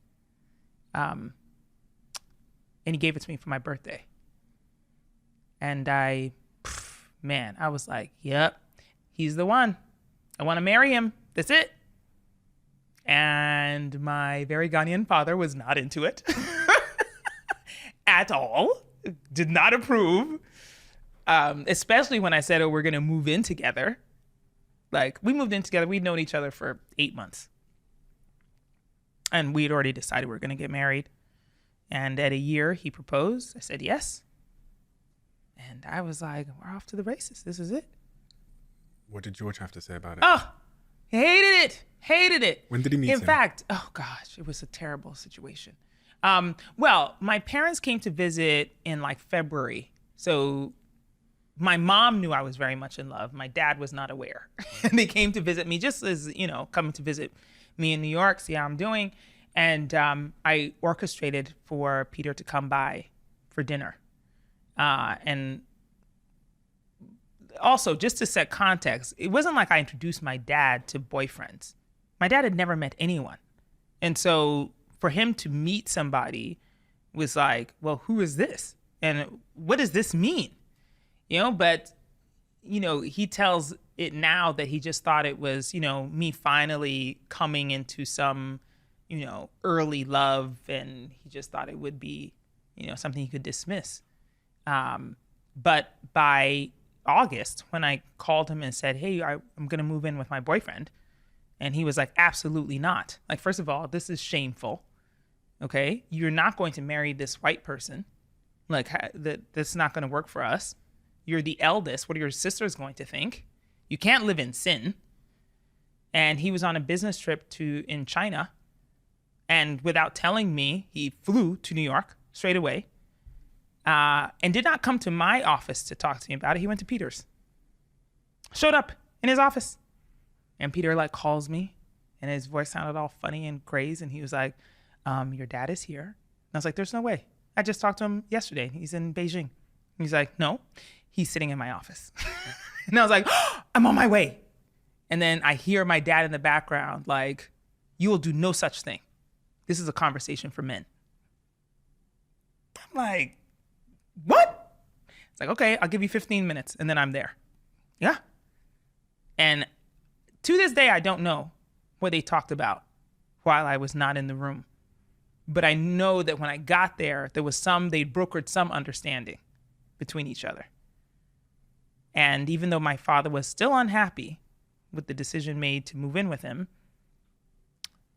And he gave it to me for my birthday. And I was like, yep, he's the one. I want to marry him. That's it. And my very Ghanaian father was not into it at all. Did not approve. Especially when I said, oh, we're going to move in together. Like, we moved in together. We'd known each other for 8 months. And we'd already decided we were going to get married. And at a year, he proposed. I said yes. And I was like, we're off to the races. This is it. What did George have to say about it? Oh, hated it. When did he meet him? In fact, oh gosh, it was a terrible situation. Well, my parents came to visit in like February. So my mom knew I was very much in love. My dad was not aware. And they came to visit me just as, you know, coming to visit me in New York, see how I'm doing. And I orchestrated for Peter to come by for dinner. And also, just to set context, it wasn't like I introduced my dad to boyfriends. My dad had never met anyone. And so for him to meet somebody was like, well, who is this? And what does this mean? You know, but, you know, he tells it now that he just thought it was, you know, me finally coming into some, you know, early love, and he just thought it would be, you know, something he could dismiss. But by August, when I called him and said, hey, I'm going to move in with my boyfriend, and he was like, absolutely not. Like, first of all, this is shameful. Okay, you're not going to marry this white person. Like, that's not going to work for us. You're the eldest. What are your sisters going to think? You can't live in sin. And he was on a business trip in China. And without telling me, he flew to New York straight away and did not come to my office to talk to me about it. He went to Peter's. Showed up in his office And Peter like calls me, and his voice sounded all funny and crazy. And he was like, your dad is here. And I was like, there's no way. I just talked to him yesterday. He's in Beijing. And he's like, no, he's sitting in my office. And I was like, oh, I'm on my way. And then I hear my dad in the background, like, you will do no such thing. This is a conversation for men. I'm like, what? It's like, okay, I'll give you 15 minutes and then I'm there. Yeah. And to this day, I don't know what they talked about while I was not in the room. But I know that when I got there, they brokered some understanding between each other. And even though my father was still unhappy with the decision made to move in with him,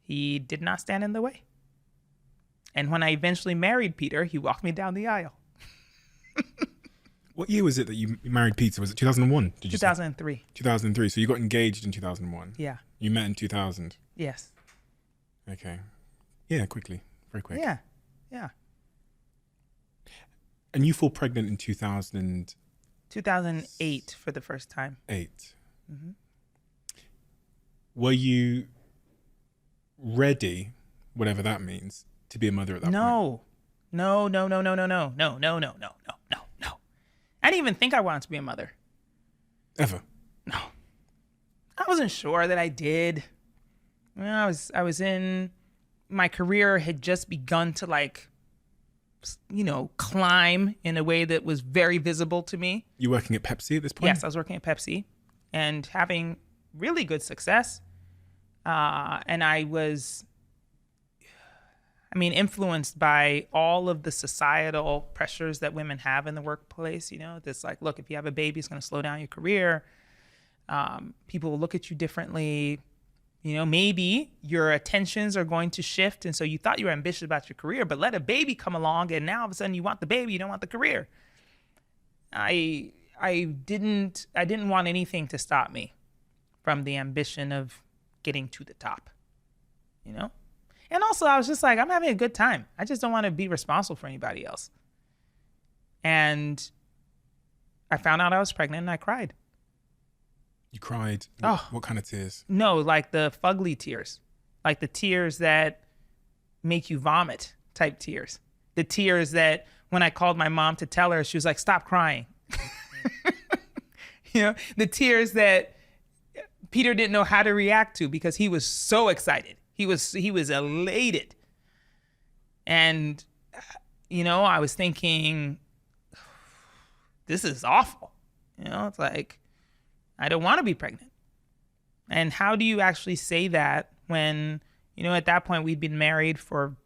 he did not stand in the way. And when I eventually married Peter, he walked me down the aisle. What year was it that you married Peter? Was it 2001? Did you 2003. Say? 2003. So you got engaged in 2001. Yeah. You met in 2000. Yes. Okay. Yeah, quickly. Very quick. Yeah. Yeah. And you fall pregnant in 2008. 2008 for the first time. Mm-hmm. Were you ready, whatever that means, to be a mother at that point? No. I didn't even think I wanted to be a mother. Ever? No. I wasn't sure that I did. I was in, my career had just begun to like, climb in a way that was very visible to me. You working at Pepsi at this point? Yes, I was working at Pepsi and having really good success. And I was, influenced by all of the societal pressures that women have in the workplace. This like, look, if you have a baby, it's going to slow down your career. People will look at you differently. Maybe your attentions are going to shift. And so you thought you were ambitious about your career, but let a baby come along and now all of a sudden you want the baby, you don't want the career. I didn't want anything to stop me from the ambition of getting to the top, And also I was just like, I'm having a good time. I just don't want to be responsible for anybody else. And I found out I was pregnant and I cried. You cried? Oh. What kind of tears? No, like the fugly tears. Like the tears that make you vomit type tears. The tears that when I called my mom to tell her, she was like, stop crying. The tears that Peter didn't know how to react to because he was so excited. He was elated. And, I was thinking, this is awful. It's like, I don't want to be pregnant. And how do you actually say that when, at that point we'd been married for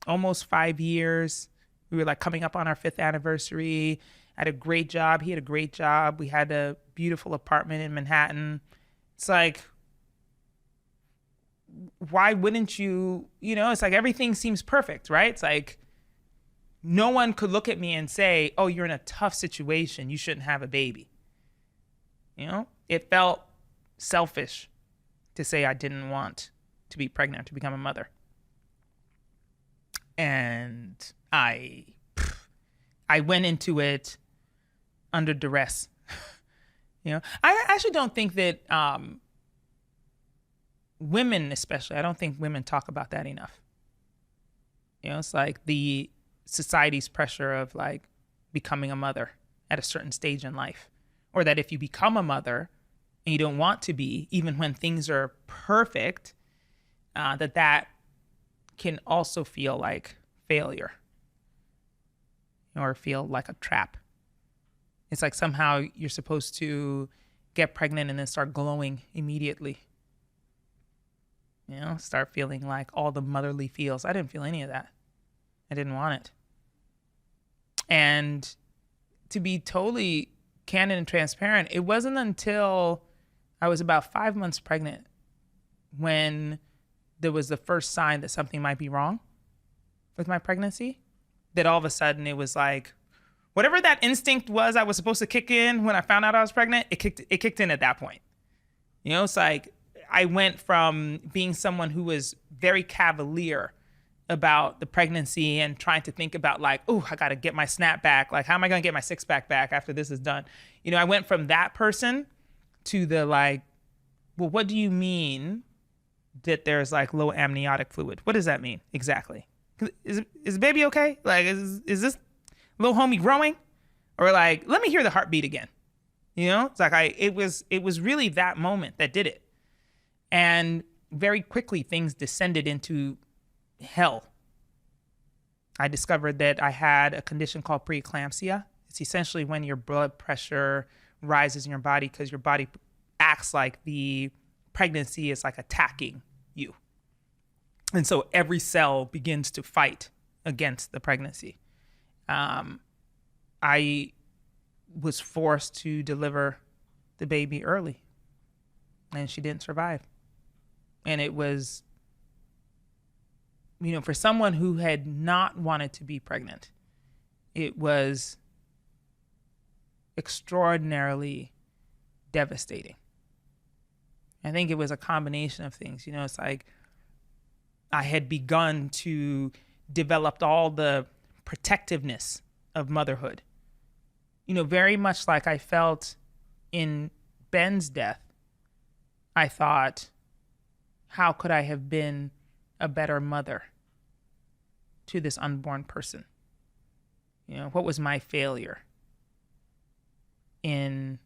almost 5 years. We were like coming up on our 5th anniversary. I had a great job. He had a great job. We had a beautiful apartment in Manhattan. It's like, why wouldn't you, it's like everything seems perfect, right? It's like no one could look at me and say, oh, you're in a tough situation. You shouldn't have a baby. It felt selfish to say I didn't want to be pregnant, to become a mother. And I went into it under duress. I actually don't think that women especially, I don't think women talk about that enough. It's like the society's pressure of like becoming a mother at a certain stage in life. Or that if you become a mother and you don't want to be, even when things are perfect, that can also feel like failure or feel like a trap. It's like somehow you're supposed to get pregnant and then start glowing immediately. Start feeling like all the motherly feels. I didn't feel any of that. I didn't want it. And to be totally candid and transparent, it wasn't until I was about 5 months pregnant when there was the first sign that something might be wrong with my pregnancy, that all of a sudden it was like, whatever that instinct was I was supposed to kick in when I found out I was pregnant, it kicked in at that point. It's like I went from being someone who was very cavalier about the pregnancy and trying to think about like, oh, I got to get my snap back. Like, how am I going to get my 6-pack back after this is done? I went from that person to the like, well, what do you mean that there's like low amniotic fluid? What does that mean exactly? Is the baby okay? Like, is this little homie growing? Or like, let me hear the heartbeat again. You know, it's like it was really that moment that did it. And very quickly things descended into hell. I discovered that I had a condition called preeclampsia. It's essentially when your blood pressure rises in your body because your body acts like the pregnancy is like attacking you. And so every cell begins to fight against the pregnancy. I was forced to deliver the baby early, and she didn't survive. And it was, you know, for someone who had not wanted to be pregnant, it was extraordinarily devastating. I think it was a combination of things. You know, it's like I had begun to develop all the protectiveness of motherhood. You know, very much like I felt in Ben's death. I thought, how could I have been a better mother to this unborn person? You know, what was my failure in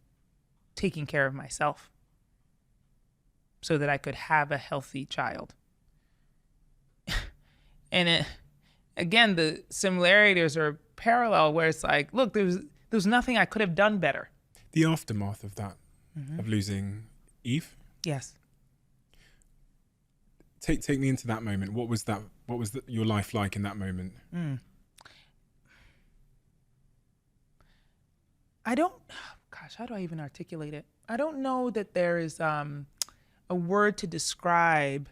taking care of myself so that I could have a healthy child? And again, the similarities are parallel where it's like, look, there was nothing I could have done better. The aftermath of that, of losing Eve. Yes. Take me into that moment. What was that? What was your life like in that moment? How do I even articulate it? I don't know that there is a word to describe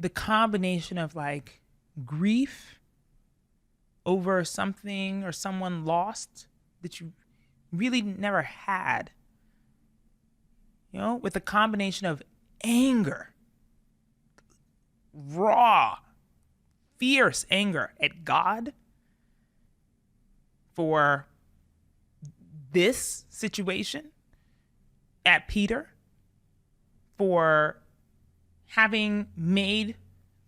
the combination of like grief over something or someone lost that you really never had, you know, with a combination of anger, raw, fierce anger at God for this situation, at Peter for having made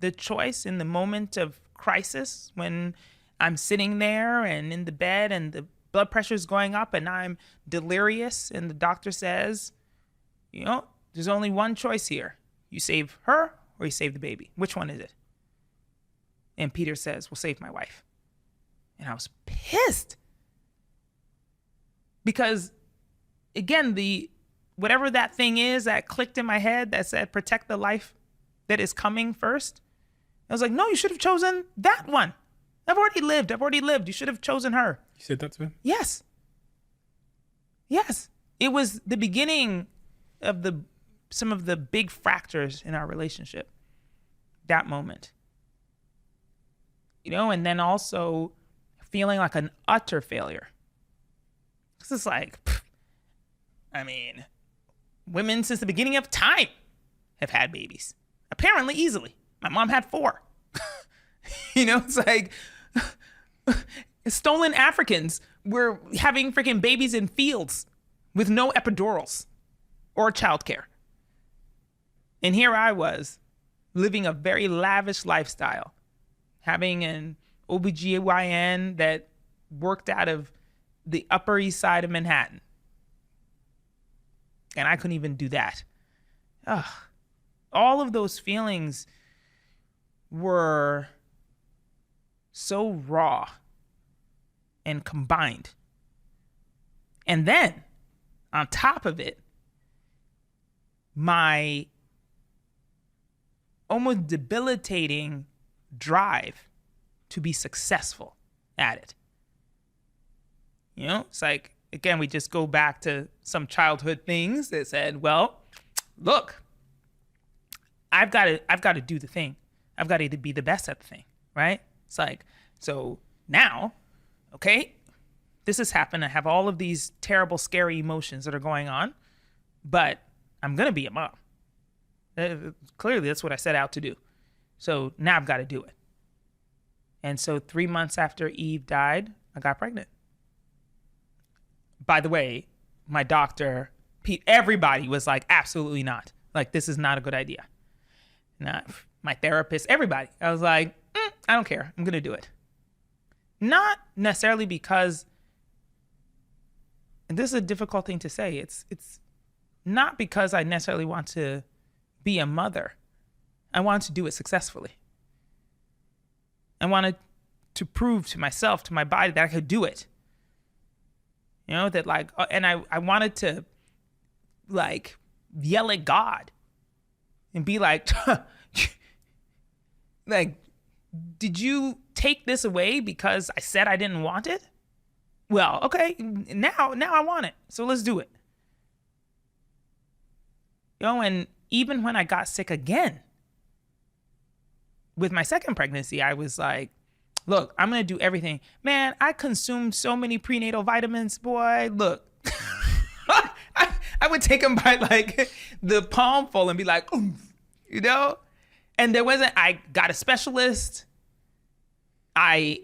the choice in the moment of crisis when I'm sitting there and in the bed and the blood pressure is going up and I'm delirious and the doctor says, you know, there's only one choice here. You save her or you save the baby. Which one is it? And Peter says, well, save my wife. And I was pissed. Because, again, whatever that thing is that clicked in my head that said, protect the life that is coming first. I was like, no, you should have chosen that one. I've already lived. You should have chosen her. You said that to him? Yes. It was the beginning of some of the big fractures in our relationship. That moment. You know, and then also feeling like an utter failure. This is like, women since the beginning of time have had babies. Apparently easily. My mom had 4. You know, it's like stolen Africans were having freaking babies in fields with no epidurals or childcare. And here I was living a very lavish lifestyle, having an OBGYN that worked out of the Upper East Side of Manhattan. And I couldn't even do that. Ugh. All of those feelings were so raw and combined. And then, on top of it, my almost debilitating drive to be successful at it. You know, it's like, again, we just go back to some childhood things that said, well, look, I've got to do the thing. I've got to be the best at the thing, right? It's like, so now, okay, this has happened. I have all of these terrible, scary emotions that are going on, but I'm going to be a mom. Clearly, that's what I set out to do. So now I've got to do it. And so 3 months after Eve died, I got pregnant. By the way, my doctor Everybody was like, absolutely not. Like, this is not a good idea. Not my therapist, everybody. I was like, I don't care. I'm going to do it. Not necessarily because, and this is a difficult thing to say, it's not because I necessarily want to be a mother. I want to do it successfully. I wanted to prove to myself, to my body, that I could do it. You know, that like, and I wanted to like yell at God and be like, like, did you take this away because I said I didn't want it? Well, okay, now I want it. So let's do it. You know, and even when I got sick again with my second pregnancy, I was like, look, I'm going to do everything. Man, I consumed so many prenatal vitamins, boy. Look, I would take them by like the palmful and be like, oomph, you know? And I got a specialist. I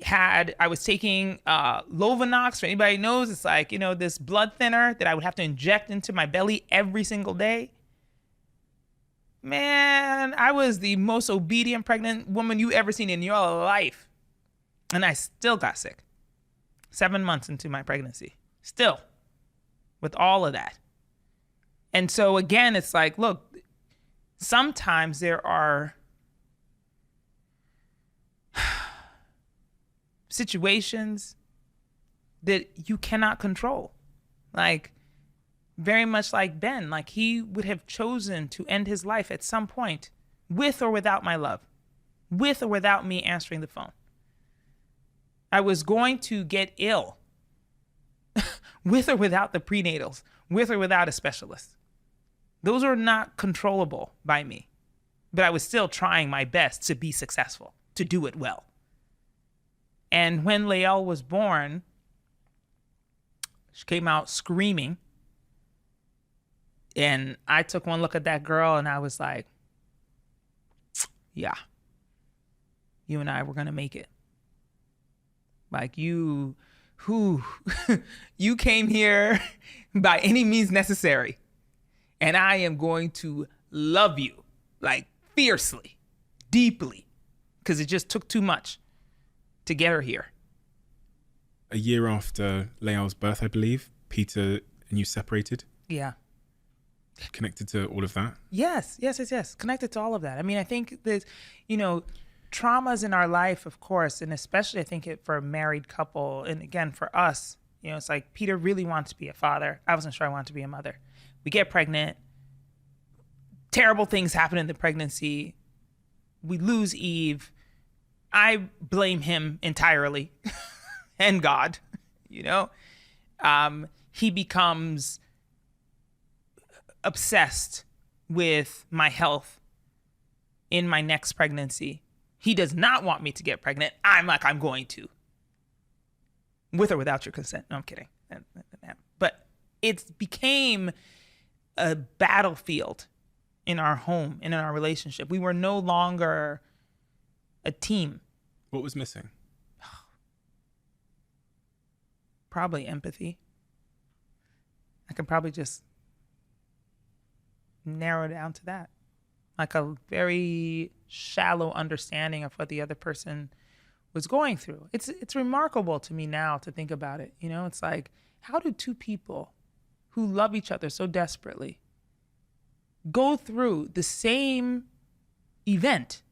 was taking Lovenox. For anybody who knows, it's like, you know, this blood thinner that I would have to inject into my belly every single day. Man, I was the most obedient pregnant woman you ever seen in your life. And I still got sick 7 months into my pregnancy. Still, with all of that. And so again, it's like, look, sometimes there are situations that you cannot control. Like, very much like Ben, like he would have chosen to end his life at some point with or without my love, with or without me answering the phone. I was going to get ill with or without the prenatals, with or without a specialist. Those are not controllable by me, but I was still trying my best to be successful, to do it well. And when Lael was born, she came out screaming. And I took one look at that girl and I was like, yeah, you and I were going to make it. Like you came here by any means necessary. And I am going to love you like fiercely, deeply, because it just took too much to get her here. A year after Lael's birth, I believe, Peter and you separated. Yeah. Connected to all of that? Yes. Connected to all of that. I mean, I think there's, you know, traumas in our life, of course, and especially I think for a married couple, and again, for us, you know, it's like Peter really wants to be a father. I wasn't sure I wanted to be a mother. We get pregnant. Terrible things happen in the pregnancy. We lose Eve. I blame him entirely and God, you know. He becomes obsessed with my health in my next pregnancy. He does not want me to get pregnant. I'm like, I'm going to. With or without your consent. No, I'm kidding. But it became a battlefield in our home and in our relationship. We were no longer a team. What was missing? Probably empathy. I can probably just narrow it down to that. Like a very shallow understanding of what the other person was going through. It's remarkable to me now to think about it. You know, it's like, how do two people who love each other so desperately go through the same event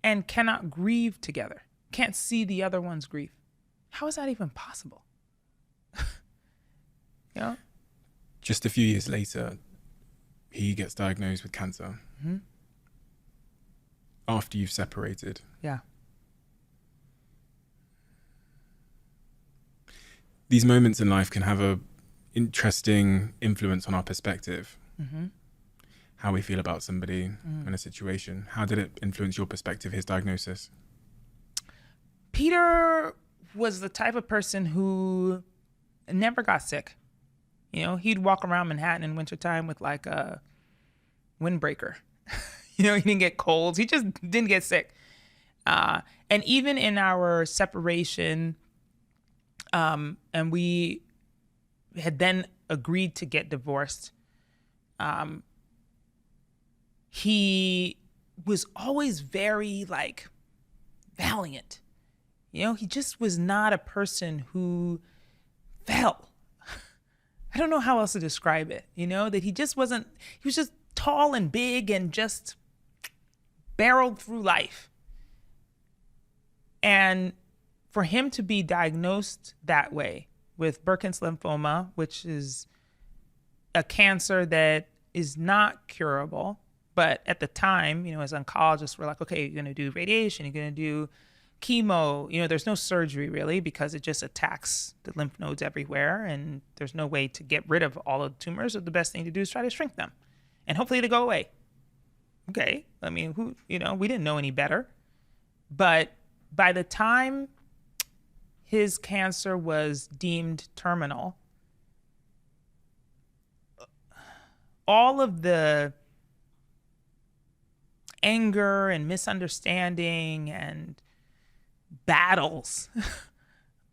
and cannot grieve together, can't see the other one's grief? How is that even possible? You know? Just a few years later, he gets diagnosed with cancer. Mm-hmm. After you've separated. Yeah. These moments in life can have a interesting influence on our perspective. Mm-hmm. How we feel about somebody in a situation. How did it influence your perspective, his diagnosis? Peter was the type of person who never got sick. You know, he'd walk around Manhattan in wintertime with like a windbreaker. You know, he didn't get colds. He just didn't get sick. And even in our separation, and we had then agreed to get divorced, he was always very like valiant. You know, he just was not a person who fell. I don't know how else to describe it, you know, that he was just tall and big and just barreled through life. And for him to be diagnosed that way with Burkitt's lymphoma, which is a cancer that is not curable, but at the time, you know, as oncologists, we're like, okay, you're going to do radiation, you're going to do chemo, you know, there's no surgery really because it just attacks the lymph nodes everywhere and there's no way to get rid of all of the tumors. So the best thing to do is try to shrink them and hopefully they go away. Okay. I mean, we didn't know any better. But by the time his cancer was deemed terminal, all of the anger and misunderstanding and battles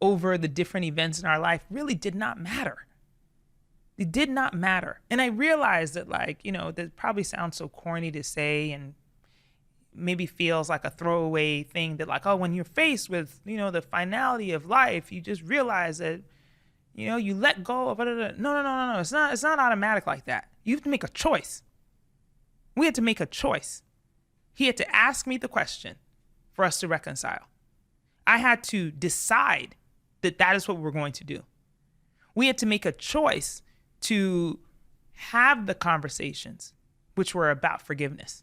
over the different events in our life really did not matter. It did not matter. And I realized that, like, you know, that probably sounds so corny to say and maybe feels like a throwaway thing that, like, oh, when you're faced with, you know, the finality of life, you just realize that, you know, you let go of it. No. It's not automatic like that. You have to make a choice. We had to make a choice. He had to ask me the question for us to reconcile. I had to decide that that is what we're going to do. We had to make a choice to have the conversations which were about forgiveness.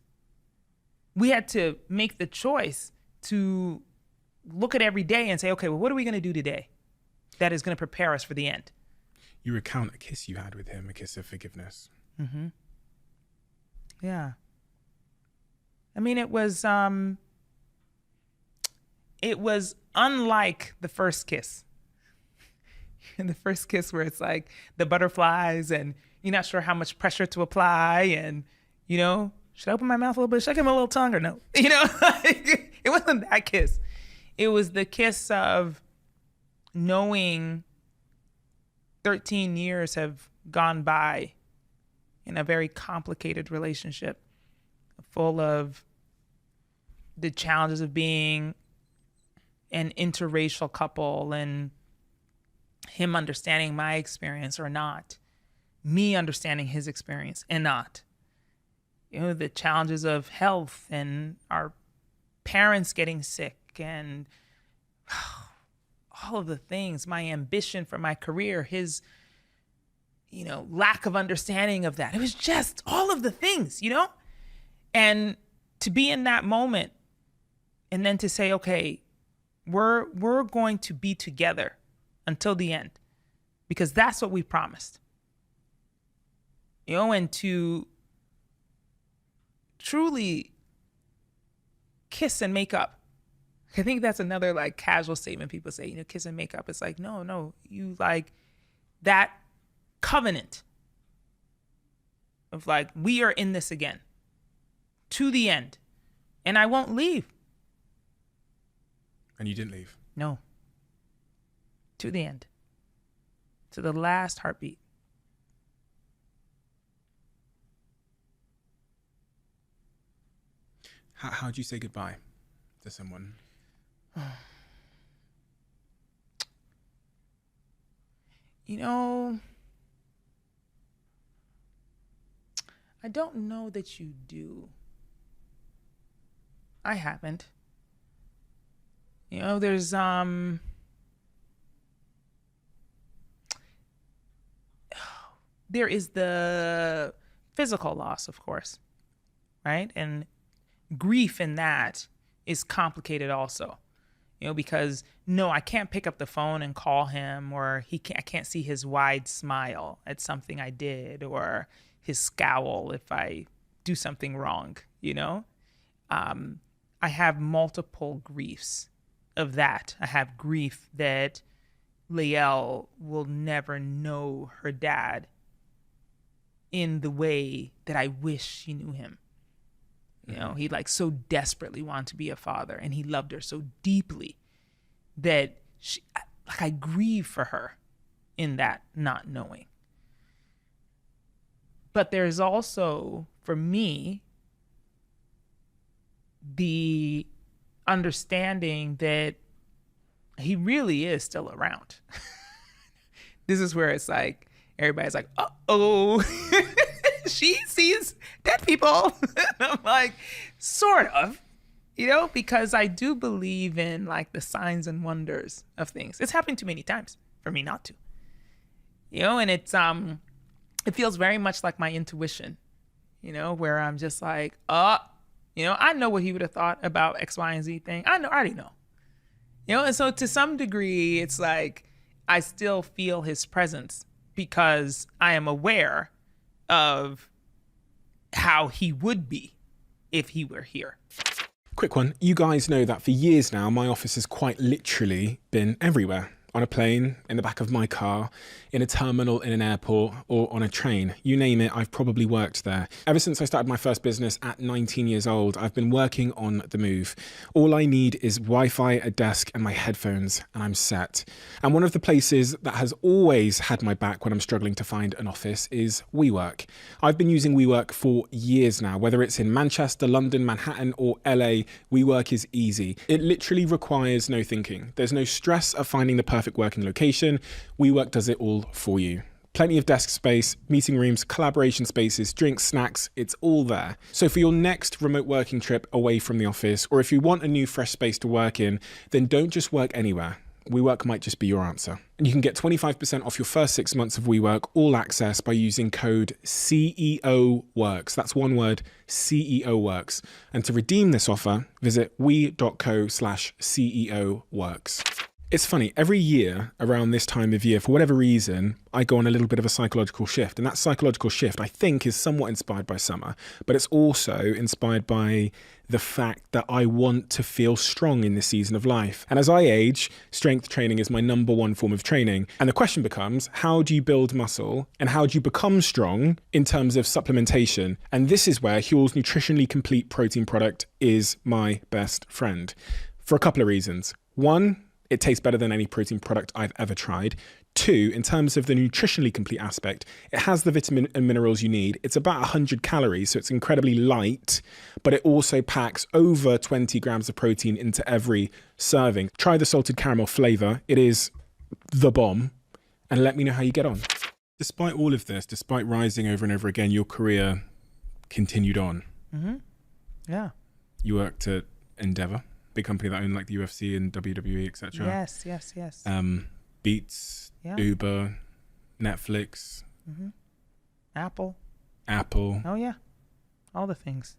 We had to make the choice to look at every day and say, okay, well, what are we going to do today that is going to prepare us for the end? You recount a kiss you had with him, a kiss of forgiveness. Mm-hmm. Yeah. I mean, it was unlike the first kiss. In the first kiss where it's like the butterflies and you're not sure how much pressure to apply and, you know, should I open my mouth a little bit? Should I give him a little tongue or no? You know, it wasn't that kiss. It was the kiss of knowing 13 years have gone by in a very complicated relationship full of the challenges of being an interracial couple and him understanding my experience or not, me understanding his experience and not. You know, the challenges of health and our parents getting sick and all of the things, my ambition for my career, his, you know, lack of understanding of that. It was just all of the things, you know? And to be in that moment and then to say, okay, we're going to be together until the end because that's what we promised. You know, and to truly kiss and make up. I think that's another like casual statement people say, you know, kiss and make up. It's like, no, you like that covenant of like, we are in this again to the end and I won't leave. And you didn't leave? No. To the end. To the last heartbeat. How'd you say goodbye to someone? You know, I don't know that you do. I haven't. You know, there's there is the physical loss, of course, right? And grief in that is complicated also, you know, because no, I can't pick up the phone and call him, or I can't see his wide smile at something I did, or his scowl if I do something wrong, you know? I have multiple griefs of that. I have grief that Lael will never know her dad in the way that I wish she knew him. You know, he like so desperately wanted to be a father and he loved her so deeply that I grieve for her. in that not knowing. But there's also, for me, the understanding that he really is still around. This is where it's like, everybody's like, uh-oh, she sees dead people. And I'm like, sort of, because I do believe in like the signs and wonders of things. It's happened too many times for me not to, and it's, it feels very much like my intuition, where I'm just like, I know what he would have thought about X, Y, and Z thing. I already know. And so to some degree, it's like I still feel his presence because I am aware of how he would be if he were here. Quick one. You guys know that for years now, my office has quite literally been everywhere. On a plane, in the back of my car, in a terminal, in an airport, or on a train. You name it, I've probably worked there. Ever since I started my first business at 19 years old, I've been working on the move. All I need is Wi-Fi, a desk, and my headphones, and I'm set. And one of the places that has always had my back when I'm struggling to find an office is WeWork. I've been using WeWork for years now, whether it's in Manchester, London, Manhattan, or LA, WeWork is easy. It literally requires no thinking. There's no stress of finding the perfect working location. WeWork does it all for you. Plenty of desk space, meeting rooms, collaboration spaces, drinks, snacks, it's all there. So for your next remote working trip away from the office, or if you want a new fresh space to work in, then don't just work anywhere. WeWork might just be your answer. And you can get 25% off your first 6 months of WeWork All Access by using code CEOWORKS. That's one word, CEOWORKS. And to redeem this offer, visit we.co/CEOWORKS. It's funny, every year around this time of year, for whatever reason, I go on a little bit of a psychological shift. And that psychological shift, I think, is somewhat inspired by summer, but it's also inspired by the fact that I want to feel strong in this season of life. And as I age, strength training is my number one form of training. And the question becomes, how do you build muscle and how do you become strong in terms of supplementation? And this is where Huel's nutritionally complete protein product is my best friend for a couple of reasons. One, it tastes better than any protein product I've ever tried. Two, in terms of the nutritionally complete aspect, it has the vitamin and minerals you need. It's about 100 calories, so it's incredibly light, but it also packs over 20 grams of protein into every serving. Try the salted caramel flavor. It is the bomb. And let me know how you get on. Despite all of this, despite rising over and over again, your career continued on. Mm-hmm. Yeah. You worked at Endeavor, big company that owned like the UFC and WWE, etc. Yes. Beats, Yeah. Uber, Netflix, Apple. Apple. Oh, yeah. All the things.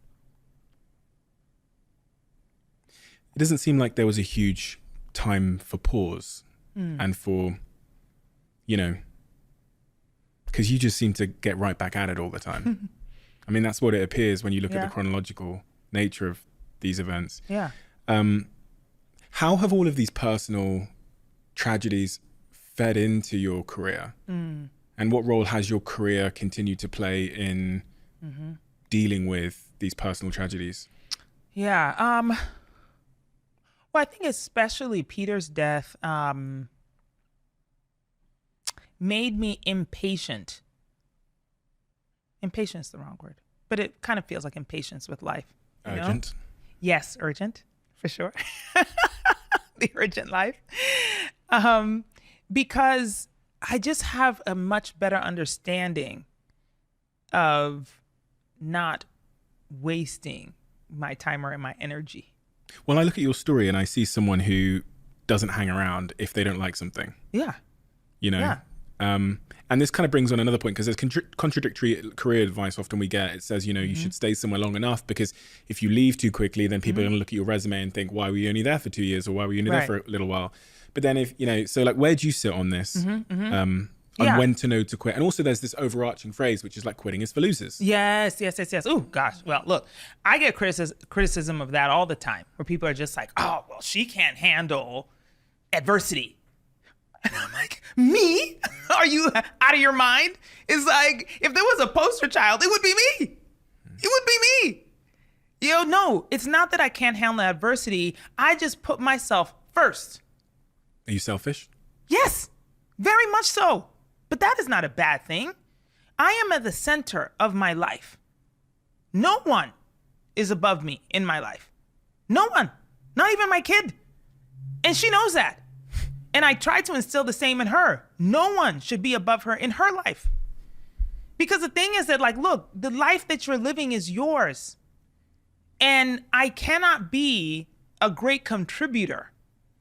It doesn't seem like there was a huge time for pause and for, because you just seem to get right back at it all the time. I mean, that's what it appears when you look at the chronological nature of these events. Yeah. How have all of these personal tragedies fed into your career? And what role has your career continued to play in dealing with these personal tragedies? Yeah. Well, I think especially Peter's death made me impatient. Impatient is the wrong word, but it kind of feels like impatience with life. Urgent? Yes, urgent, for sure. The urgent life. Because I just have a much better understanding of not wasting my time or my energy. Well, I look at your story and I see someone who doesn't hang around if they don't like something. Yeah. Yeah. And this kind of brings on another point, because there's contradictory career advice often we get. It says, you should stay somewhere long enough, because if you leave too quickly, then people are going to look at your resume and think, why were you only there for 2 years, or why were you only there for a little while? But then if, so like, where do you sit on this? On when to know to quit? And also there's this overarching phrase, which is like, quitting is for losers. Yes. Oh, gosh. Well, look, I get criticism of that all the time, where people are just like, oh, well, she can't handle adversity. And I'm like, me? Are you out of your mind? It's like, if there was a poster child, it would be me. It would be me. No, it's not that I can't handle adversity. I just put myself first. Are you selfish? Yes. Very much so. But that is not a bad thing. I am at the center of my life. No one is above me in my life. No one. Not even my kid. And she knows that. And I try to instill the same in her. No one should be above her in her life. Because the thing is that, like, look, the life that you're living is yours. And I cannot be a great contributor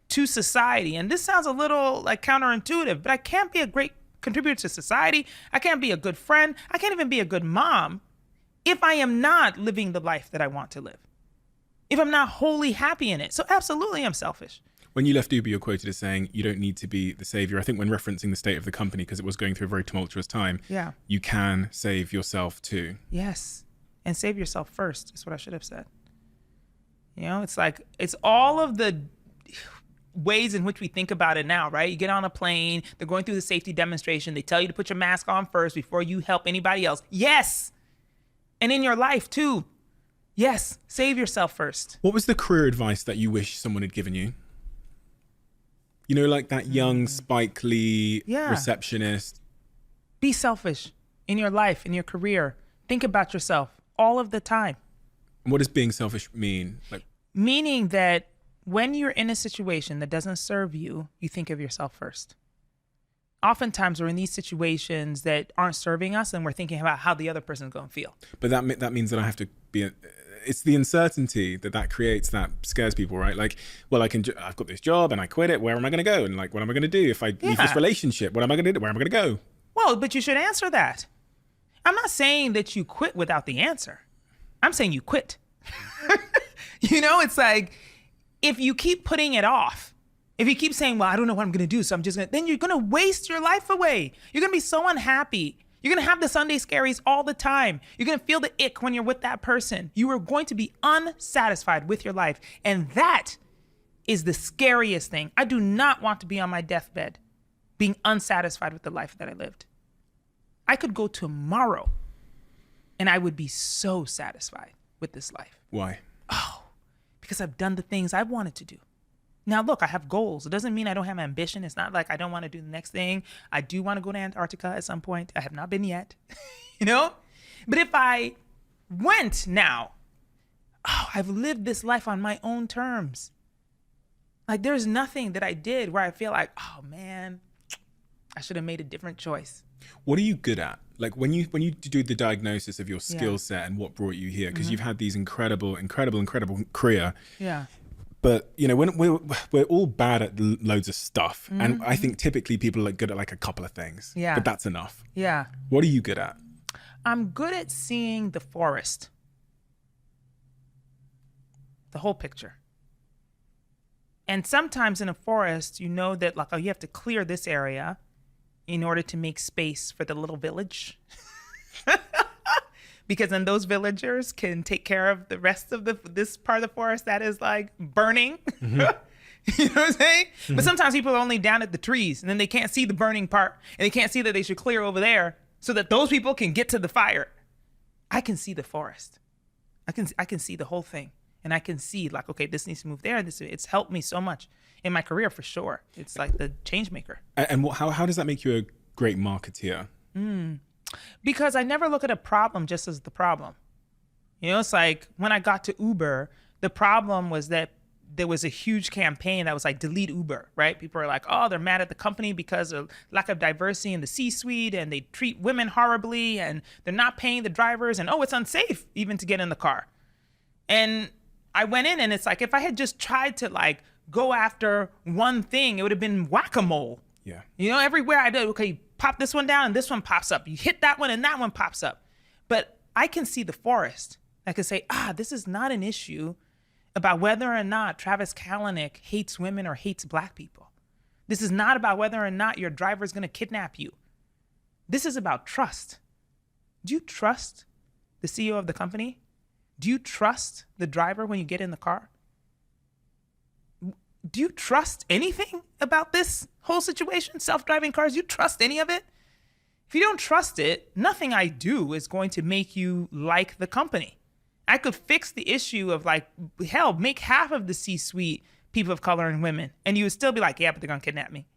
to society. And this sounds a little like counterintuitive, but I can't be a great contributor to society. I can't be a good friend. I can't even be a good mom if I am not living the life that I want to live. If I'm not wholly happy in it. So absolutely, I'm selfish. When you left Uber, you're quoted as saying you don't need to be the savior. I think when referencing the state of the company, because it was going through a very tumultuous time, Yeah. you can save yourself too. Yes. And save yourself first is what I should have said. You know, it's like, it's all of the ways in which we think about it now, right? You get on a plane, they're going through the safety demonstration. They tell you to put your mask on first before you help anybody else. Yes. And in your life too. Yes. Save yourself first. What was the career advice that you wish someone had given you? You know, like that young Spike Lee receptionist. Be selfish in your life, in your career. Think about yourself all of the time. What does being selfish mean? Like, meaning that when you're in a situation that doesn't serve you, you think of yourself first. Oftentimes we're in these situations that aren't serving us and we're thinking about how the other person's going to feel. But that means that I have to be... It's the uncertainty that creates, that scares people, right? Like, well, I've got this job and I quit it. Where am I going to go? And like, what am I going to do if I leave this relationship? What am I going to do? Where am I going to go? Well, but you should answer that. I'm not saying that you quit without the answer. I'm saying you quit. You know, it's like, if you keep putting it off, if you keep saying, well, I don't know what I'm going to do, so I'm just going to, then you're going to waste your life away. You're going to be so unhappy. You're going to have the Sunday scaries all the time. You're going to feel the ick when you're with that person. You are going to be unsatisfied with your life. And that is the scariest thing. I do not want to be on my deathbed being unsatisfied with the life that I lived. I could go tomorrow and I would be so satisfied with this life. Why? Oh, because I've done the things I wanted to do. Now, look, I have goals. It doesn't mean I don't have ambition. It's not like I don't want to do the next thing. I do want to go to Antarctica at some point. I have not been yet, you know? But if I went now, I've lived this life on my own terms. Like, there's nothing that I did where I feel like, oh man, I should have made a different choice. What are you good at? Like when you do the diagnosis of your skill set and what brought you here, because you've had these incredible career. Yeah. But, you know, when we're all bad at loads of stuff. And I think typically people are good at like a couple of things. Yeah. But that's enough. Yeah. What are you good at? I'm good at seeing the forest. The whole picture. And sometimes in a forest, you know that like, oh, you have to clear this area in order to make space for the little village. Because then those villagers can take care of the rest of this part of the forest that is like burning. You know what I'm saying? But sometimes people are only down at the trees and then they can't see the burning part and they can't see that they should clear over there so that those people can get to the fire. I can see the forest. I can see the whole thing. And I can see like, okay, this needs to move there. It's helped me so much in my career for sure. It's like the change maker. And how does that make you a great marketeer? Because I never look at a problem just as the problem. You know, it's like when I got to Uber, the problem was that there was a huge campaign that was like, delete Uber, right? People are like, oh, they're mad at the company because of lack of diversity in the C-suite and they treat women horribly and they're not paying the drivers and, oh, it's unsafe even to get in the car. And I went in and it's like, if I had just tried to like go after one thing, it would have been whack-a-mole. Yeah. You know, everywhere I did, okay, pop this one down and this one pops up. You hit that one and that one pops up. But I can see the forest. I can say, this is not an issue about whether or not Travis Kalanick hates women or hates black people. This is not about whether or not your driver is going to kidnap you. This is about trust. Do you trust the CEO of the company? Do you trust the driver when you get in the car? Do you trust anything about this whole situation? Self-driving cars, you trust any of it? If you don't trust it, nothing I do is going to make you like the company. I could fix the issue of like, hell, make half of the C-suite people of color and women, and you would still be like, yeah, but they're gonna kidnap me.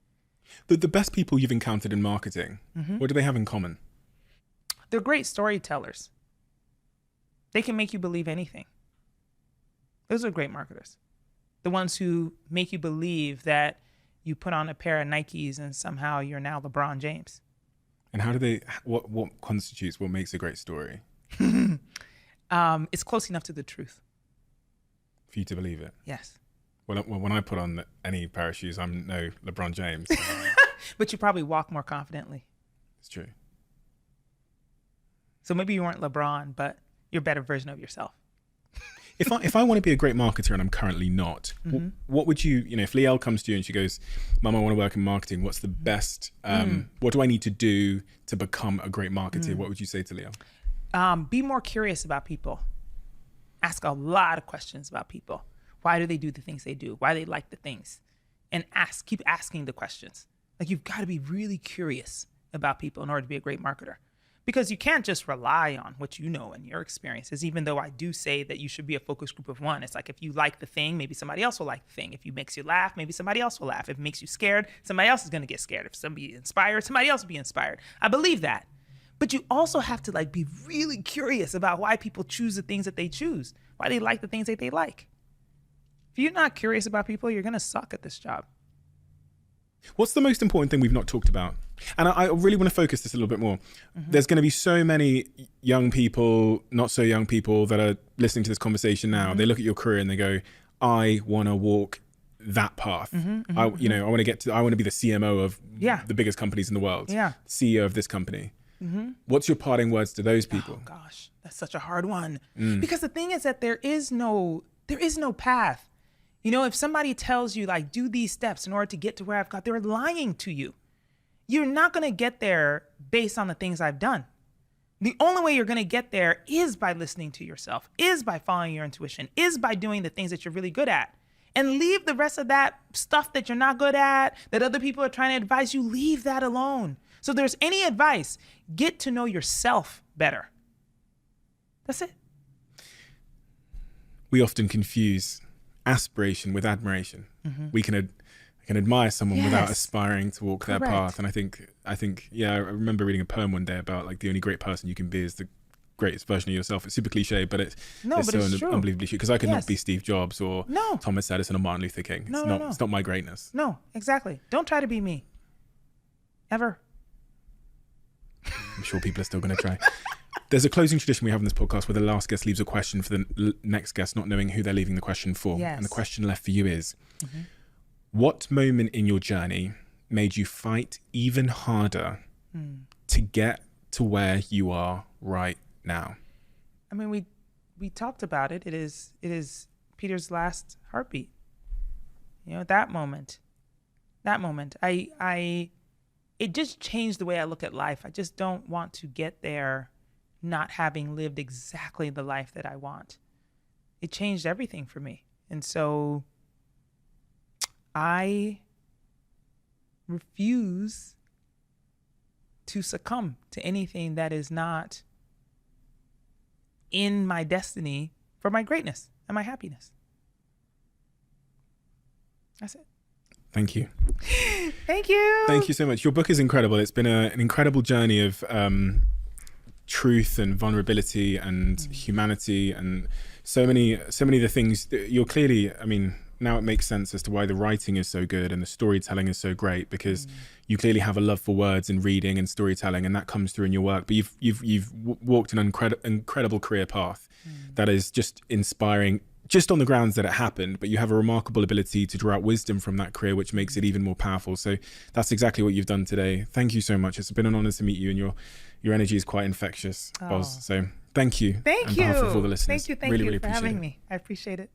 The best people you've encountered in marketing, what do they have in common? They're great storytellers. They can make you believe anything. Those are great marketers. The ones who make you believe that you put on a pair of Nikes and somehow you're now LeBron James. And how do they, what makes a great story? It's close enough to the truth. For you to believe it? Yes. Well, when I put on any pair of shoes, I'm no LeBron James. But you probably walk more confidently. It's true. So maybe you weren't LeBron, but you're a better version of yourself. If I want to be a great marketer and I'm currently not, what would you know, if Liel comes to you and she goes, Mum, I want to work in marketing, what's the best, what do I need to do to become a great marketer? What would you say to Liel? Be more curious about people. Ask a lot of questions about people. Why do they do the things they do? Why do they like the things? And keep asking the questions. Like, you've got to be really curious about people in order to be a great marketer. Because you can't just rely on what you know and your experiences, even though I do say that you should be a focus group of one. It's like, if you like the thing, maybe somebody else will like the thing. If it makes you laugh, maybe somebody else will laugh. If it makes you scared, somebody else is going to get scared. If somebody inspired, somebody else will be inspired. I believe that. But you also have to be really curious about why people choose the things that they choose, why they like the things that they like. If you're not curious about people, you're going to suck at this job. What's the most important thing we've not talked about? And I really want to focus this a little bit more. There's going to be so many young people, not so young people, that are listening to this conversation now. They look at your career and they go, I want to walk that path. I want to be the CMO of the biggest companies in the world. CEO of this company. What's your parting words to those people? Oh gosh, that's such a hard one. Because the thing is that there is no path. You know, if somebody tells you, do these steps in order to get to where I've got, they're lying to you. You're not going to get there based on the things I've done. The only way you're going to get there is by listening to yourself, is by following your intuition, is by doing the things that you're really good at. And leave the rest of that stuff that you're not good at, that other people are trying to advise you, leave that alone. So if there's any advice, get to know yourself better. That's it. We often confuse aspiration with admiration. We can admire someone without aspiring to walk their path. And I think I remember reading a poem one day about the only great person you can be is the greatest version of yourself. It's super cliche, but it's true. Unbelievably true. Because I could not be Steve Jobs or Thomas Edison or Martin Luther King. It's not my greatness. No, exactly. Don't try to be me. Ever. I'm sure people are still going to try. There's a closing tradition we have in this podcast where the last guest leaves a question for the next guest, not knowing who they're leaving the question for. Yes. And the question left for you is, what moment in your journey made you fight even harder to get to where you are right now? I mean, we talked about it. It is Peter's last heartbeat. You know, that moment, it just changed the way I look at life. I just don't want to get there not having lived exactly the life that I want. It changed everything for me. And so I refuse to succumb to anything that is not in my destiny for my greatness and my happiness. That's it. Thank you. Thank you. Thank you so much. Your book is incredible. It's been an incredible journey of truth and vulnerability and humanity and so many of the things that you're clearly, now it makes sense as to why the writing is so good and the storytelling is so great, because you clearly have a love for words and reading and storytelling, and that comes through in your work. But you've walked an incredible career path that is just inspiring, just on the grounds that it happened, but you have a remarkable ability to draw out wisdom from that career, which makes it even more powerful. So that's exactly what you've done today. Thank you so much. It's been an honor to meet you, and your energy is quite infectious, Boz. So thank you. Thank you. On behalf of all the listeners. Thank you for having me. I appreciate it.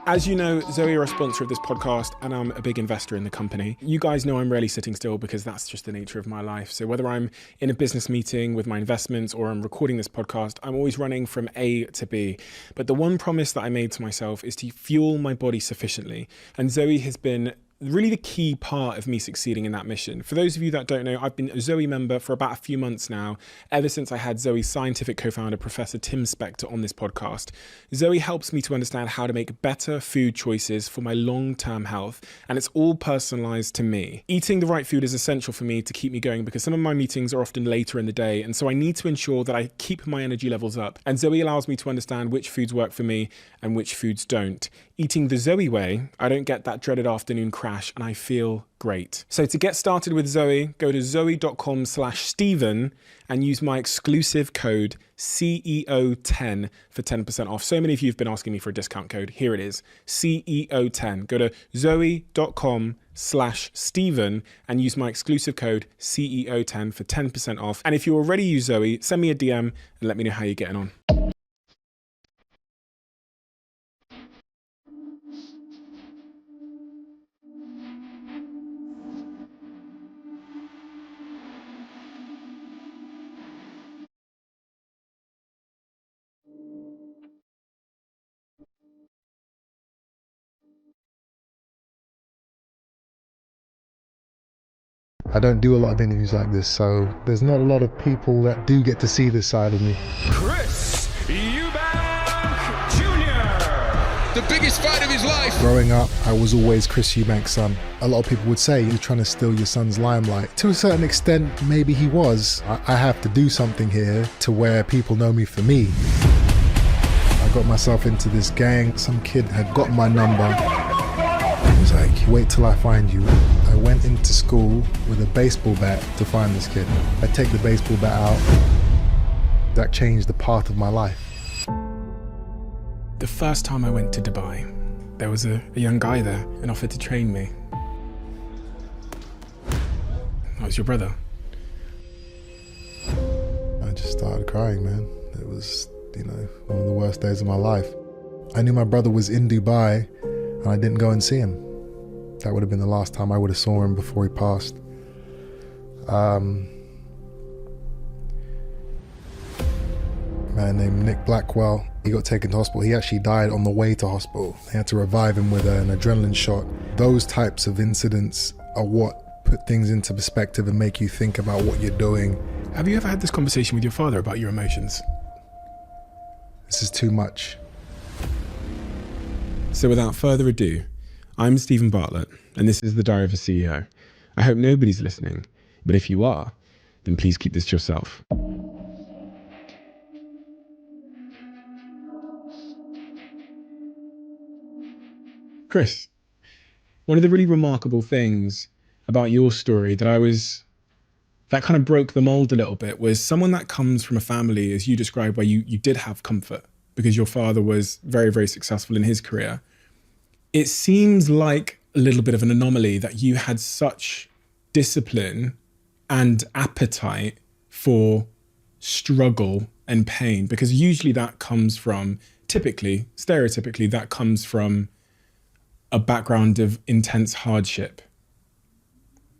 As you know, Zoe are a sponsor of this podcast, and I'm a big investor in the company. You guys know I'm rarely sitting still because that's just the nature of my life. So whether I'm in a business meeting with my investments or I'm recording this podcast, I'm always running from A to B. But the one promise that I made to myself is to fuel my body sufficiently. And Zoe has been really the key part of me succeeding in that mission. For those of you that don't know, I've been a Zoe member for about a few months now, ever since I had Zoe's scientific co-founder, Professor Tim Spector, on this podcast. Zoe helps me to understand how to make better food choices for my long-term health, and it's all personalized to me. Eating the right food is essential for me to keep me going because some of my meetings are often later in the day, and so I need to ensure that I keep my energy levels up. And Zoe allows me to understand which foods work for me and which foods don't. Eating the Zoe way, I don't get that dreaded afternoon crash and I feel great. So to get started with Zoe, go to zoe.com/Stephen and use my exclusive code CEO10 for 10% off. So many of you have been asking me for a discount code. Here it is, CEO10. Go to zoe.com/Stephen and use my exclusive code CEO10 for 10% off. And if you already use Zoe, send me a DM and let me know how you're getting on. I don't do a lot of interviews like this, so there's not a lot of people that do get to see this side of me. Chris Eubank Jr. The biggest fight of his life. Growing up, I was always Chris Eubank's son. A lot of people would say, you're trying to steal your son's limelight. To a certain extent, maybe he was. I have to do something here to where people know me for me. I got myself into this gang. Some kid had got my number. He was like, wait till I find you. I went into school with a baseball bat to find this kid. I take the baseball bat out. That changed the path of my life. The first time I went to Dubai, there was a young guy there and offered to train me. That was your brother. I just started crying, man. It was, one of the worst days of my life. I knew my brother was in Dubai and I didn't go and see him. That would have been the last time I would have saw him before he passed. A man named Nick Blackwell, he got taken to hospital. He actually died on the way to hospital. They had to revive him with an adrenaline shot. Those types of incidents are what put things into perspective and make you think about what you're doing. Have you ever had this conversation with your father about your emotions? This is too much. So without further ado, I'm Stephen Bartlett, and this is The Diary of a CEO. I hope nobody's listening, but if you are, then please keep this to yourself. Chris, one of the really remarkable things about your story that kind of broke the mold a little bit was someone that comes from a family, as you described, where you did have comfort because your father was very, very successful in his career. It seems like a little bit of an anomaly that you had such discipline and appetite for struggle and pain, because usually that comes from, stereotypically, that comes from a background of intense hardship.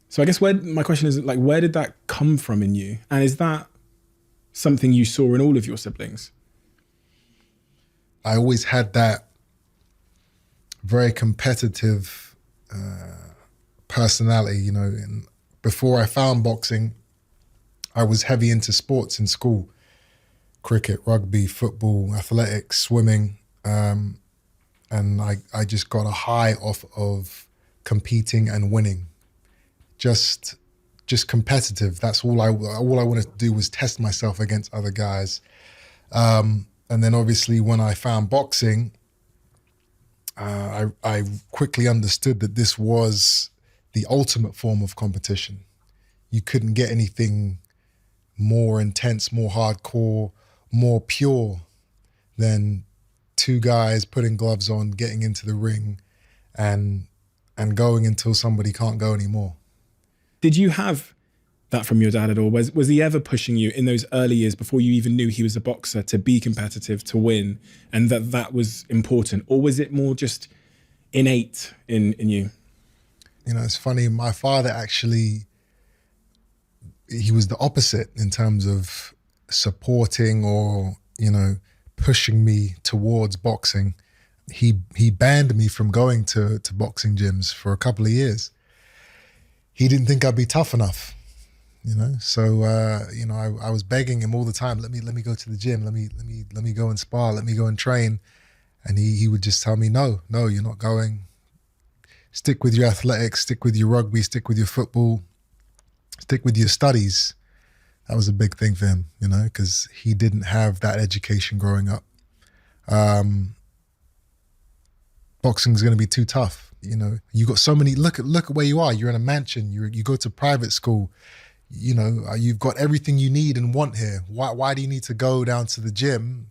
So I guess my question is, where did that come from in you? And is that something you saw in all of your siblings? I always had that very competitive personality, and before I found boxing, I was heavy into sports in school. Cricket, rugby, football, athletics, swimming. And I just got a high off of competing and winning. Just competitive. That's all I wanted to do was test myself against other guys. And then obviously when I found boxing, I quickly understood that this was the ultimate form of competition. You couldn't get anything more intense, more hardcore, more pure than two guys putting gloves on, getting into the ring and going until somebody can't go anymore. Did you have that from your dad at all? Was he ever pushing you in those early years before you even knew he was a boxer to be competitive, to win, and that was important? Or was it more just innate in you? It's funny, my father actually, he was the opposite in terms of supporting or, pushing me towards boxing. he banned me from going to boxing gyms for a couple of years. He didn't think I'd be tough enough, you know. So you know, I was begging him all the time. Let me go to the gym. Let me go and spar. Let me go and train. And he would just tell me, no, you're not going. Stick with your athletics. Stick with your rugby. Stick with your football. Stick with your studies. That was a big thing for him, you know, because he didn't have that education growing up. Boxing is going to be too tough. You know, you got so many, look at where you are. You're in a mansion, you go to private school, you know, you've got everything you need and want here. Why do you need to go down to the gym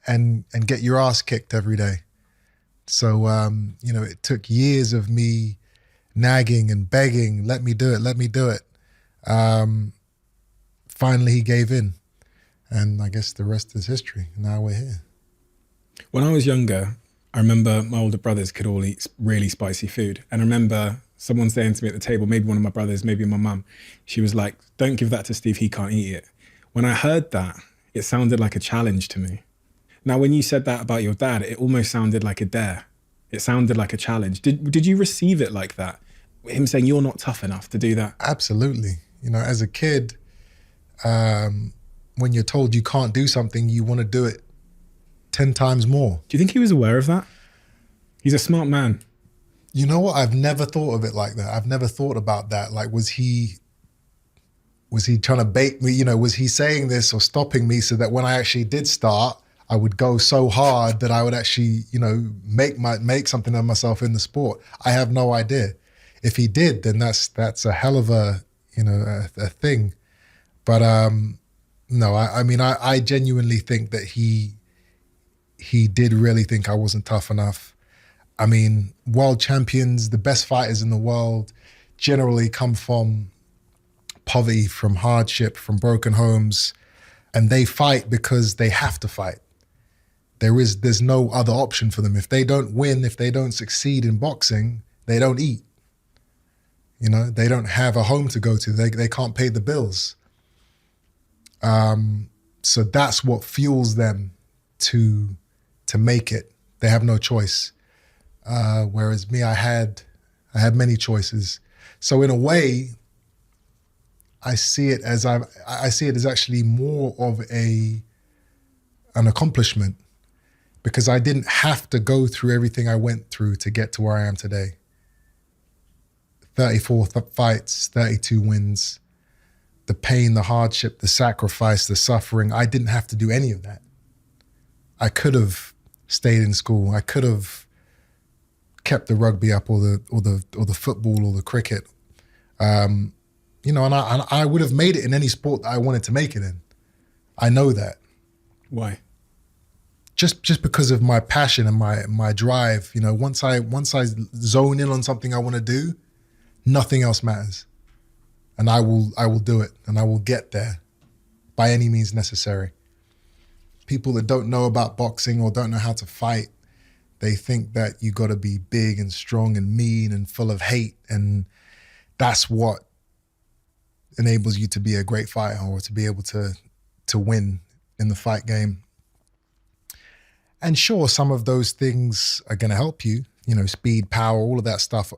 and get your ass kicked every day? So, you know, it took years of me nagging and begging, let me do it. Finally he gave in, and I guess the rest is history. Now we're here. When I was younger, I remember my older brothers could all eat really spicy food. And I remember someone saying to me at the table, maybe one of my brothers, maybe my mum, she was like, don't give that to Steve, he can't eat it. When I heard that, it sounded like a challenge to me. Now, when you said that about your dad, it almost sounded like a dare. It sounded like a challenge. Did you receive it like that? Him saying you're not tough enough to do that? Absolutely. You know, as a kid, when you're told you can't do something, you want to do it 10 times more. Do you think he was aware of that? He's a smart man. You know what? I've never thought of it like that. I've never thought about that. Like, was he trying to bait me? You know, was he saying this or stopping me so that when I actually did start, I would go so hard that I would actually, you know, make something of myself in the sport? I have no idea. If he did, then that's a hell of a, you know, a thing. But no, I mean, I genuinely think that he did really think I wasn't tough enough. I mean, world champions, the best fighters in the world, generally come from poverty, from hardship, from broken homes, and they fight because they have to fight. There's no other option for them. If they don't win, if they don't succeed in boxing, they don't eat. You know, they don't have a home to go to. They can't pay the bills. So that's what fuels them to make it. They have no choice. Whereas me, I had many choices. So in a way, I see it as actually more of an accomplishment, because I didn't have to go through everything I went through to get to where I am today. 34 fights, 32 wins, the pain, the hardship, the sacrifice, the suffering. I didn't have to do any of that. I could have stayed in school. I could have kept the rugby up, or the football, or the cricket. You know, and I would have made it in any sport that I wanted to make it in. I know that. Why? Just because of my passion and my drive. You know, once I zone in on something I want to do, nothing else matters. And I will do it, and I will get there by any means necessary. People that don't know about boxing or don't know how to fight, they think that you got to be big and strong and mean and full of hate, and that's what enables you to be a great fighter or to be able to win in the fight game. And sure, some of those things are going to help you. You know, speed, power, all of that stuff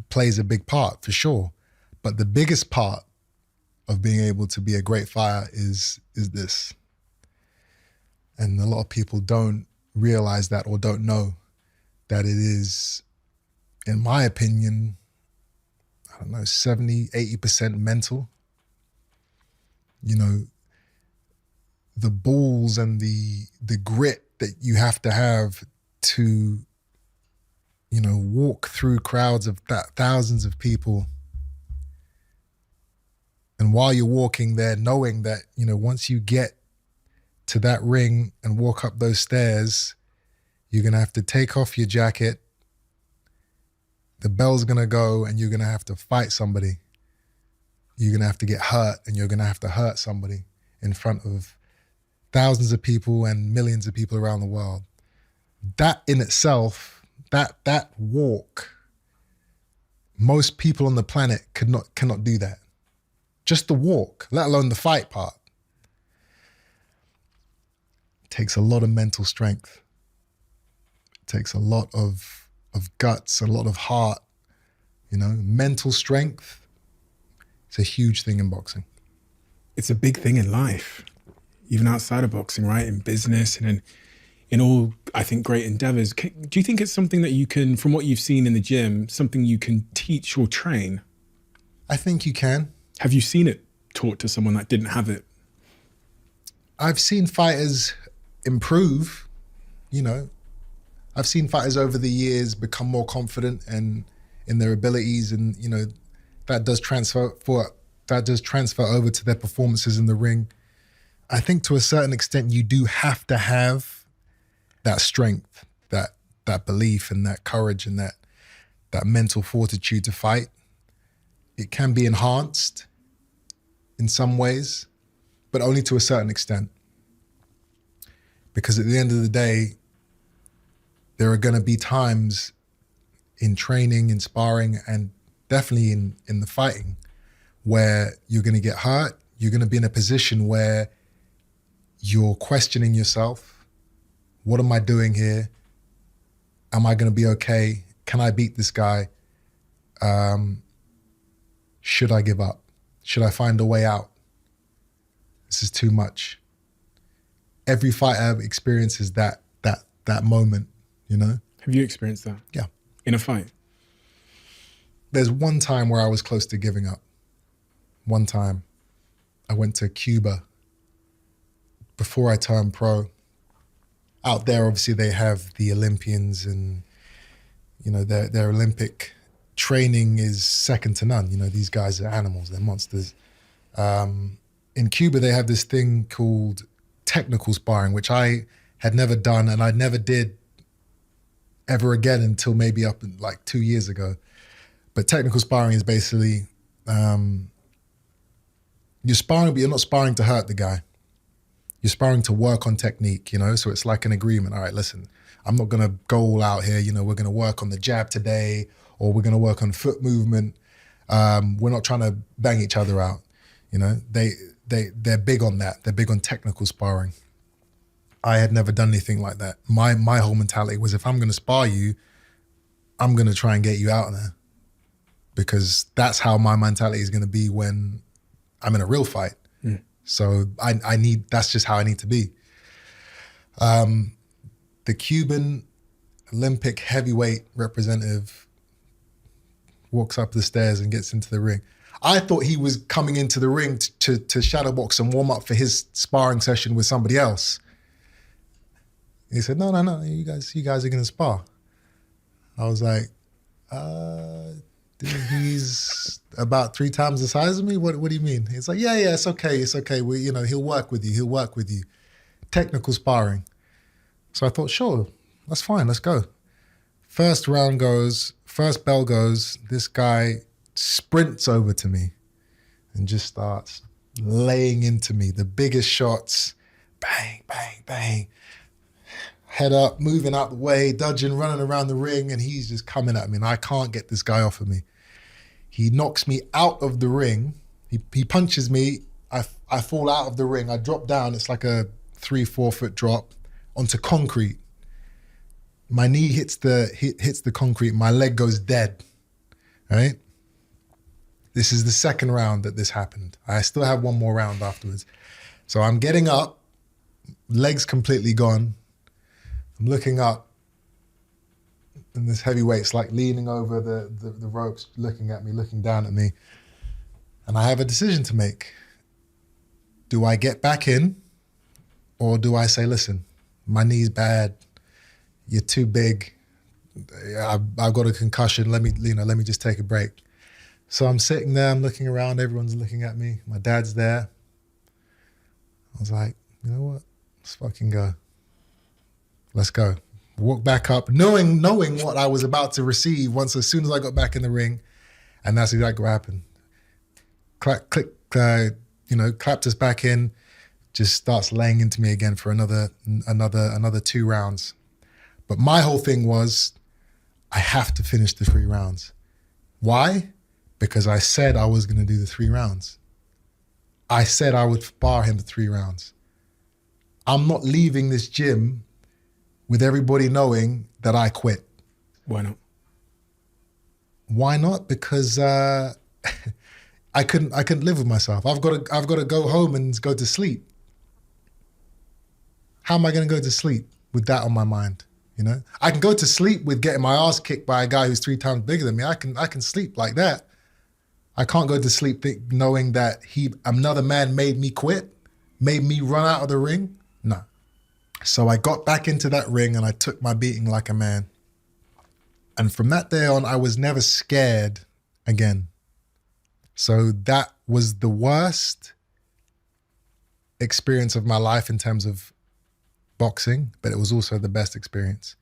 plays a big part for sure. But the biggest part of being able to be a great fighter is this. And a lot of people don't realize that, or don't know that it is, in my opinion, I don't know, 70, 80% mental. You know, the balls and the grit that you have to, you know, walk through crowds of thousands of people. And while you're walking there, knowing that, you know, once you get to that ring and walk up those stairs, you're going to have to take off your jacket, the bell's going to go, and you're going to have to fight somebody. You're going to have to get hurt, and you're going to have to hurt somebody in front of thousands of people and millions of people around the world. That in itself, that walk, most people on the planet cannot do that. Just the walk, let alone the fight part. It takes a lot of mental strength. takes a lot of guts, a lot of heart, mental strength. It's a huge thing in boxing. It's a big thing in life, even outside of boxing, right? In business and in all, I think, great endeavors. Do you think it's something that you can, from what you've seen in the gym, something you can teach or train? I think you can. Have you seen it taught to someone that didn't have it? I've seen fighters improve, I've seen fighters over the years become more confident and in their abilities, and that does transfer over to their performances in the ring. I think to a certain extent you do have to have that strength, that belief and that courage and that mental fortitude to fight. It can be enhanced in some ways, but only to a certain extent. Because at the end of the day, there are going to be times in training, in sparring, and definitely in the fighting where you're going to get hurt. You're going to be in a position where you're questioning yourself. What am I doing here? Am I going to be okay? Can I beat this guy? Should I give up? Should I find a way out? This is too much. Every fighter experiences that moment, Have you experienced that? Yeah. In a fight? There's one time where I was close to giving up. One time. I went to Cuba before I turned pro. Out there, obviously, they have the Olympians and, their Olympic training is second to none. These guys are animals, they're monsters. In Cuba, they have this thing called technical sparring, which I had never done and I never did ever again until maybe up in, 2 years ago. But technical sparring is basically, you're sparring, but you're not sparring to hurt the guy. You're sparring to work on technique, so it's like an agreement. All right, listen, I'm not going to go all out here. We're going to work on the jab today, or we're going to work on foot movement. We're not trying to bang each other out. They're big on that. They're big on technical sparring. I had never done anything like that. My whole mentality was, if I'm going to spar you, I'm going to try and get you out there, because that's how my mentality is going to be when I'm in a real fight. Mm. So that's just how I need to be. The Cuban Olympic heavyweight representative walks up the stairs and gets into the ring. I thought he was coming into the ring to shadow box and warm up for his sparring session with somebody else. He said, no, you guys are going to spar. I was like, he's about 3 times the size of me? What do you mean? He's like, yeah, it's okay. He'll work with you. Technical sparring. So I thought, sure, that's fine, let's go. First bell goes, this guy sprints over to me and just starts laying into me. The biggest shots, bang, bang, bang. Head up, moving out the way, dodging, running around the ring, and he's just coming at me, and I can't get this guy off of me. He knocks me out of the ring. He punches me. I fall out of the ring. I drop down. It's like a 3-4 foot drop onto concrete. My knee hits the concrete. My leg goes dead, right? This is the second round that this happened. I still have one more round afterwards. So I'm getting up, legs completely gone. I'm looking up, and this heavyweight's like leaning over the ropes, looking at me, looking down at me. And I have a decision to make. Do I get back in, or do I say, listen, my knee's bad, you're too big, I've got a concussion, let me just take a break. So I'm sitting there, I'm looking around, everyone's looking at me, my dad's there. I was like, you know what, let's fucking go. Let's go. Walk back up, knowing what I was about to receive as soon as I got back in the ring. And that's exactly what happened. Clapped us back in, just starts laying into me again for another 2 rounds. But my whole thing was, I have to finish the 3 rounds. Why? Because I said I was going to do the 3 rounds. I said I would spar him the 3 rounds. I'm not leaving this gym with everybody knowing that I quit. Why not? Why not? Because I couldn't live with myself. I've got to go home and go to sleep. How am I going to go to sleep with that on my mind? You know, I can go to sleep with getting my ass kicked by a guy who's 3 times bigger than me. I can sleep like that. I can't go to sleep knowing that another man made me quit, made me run out of the ring. No. So I got back into that ring and I took my beating like a man. And from that day on, I was never scared again. So that was the worst experience of my life in terms of boxing, but it was also the best experience.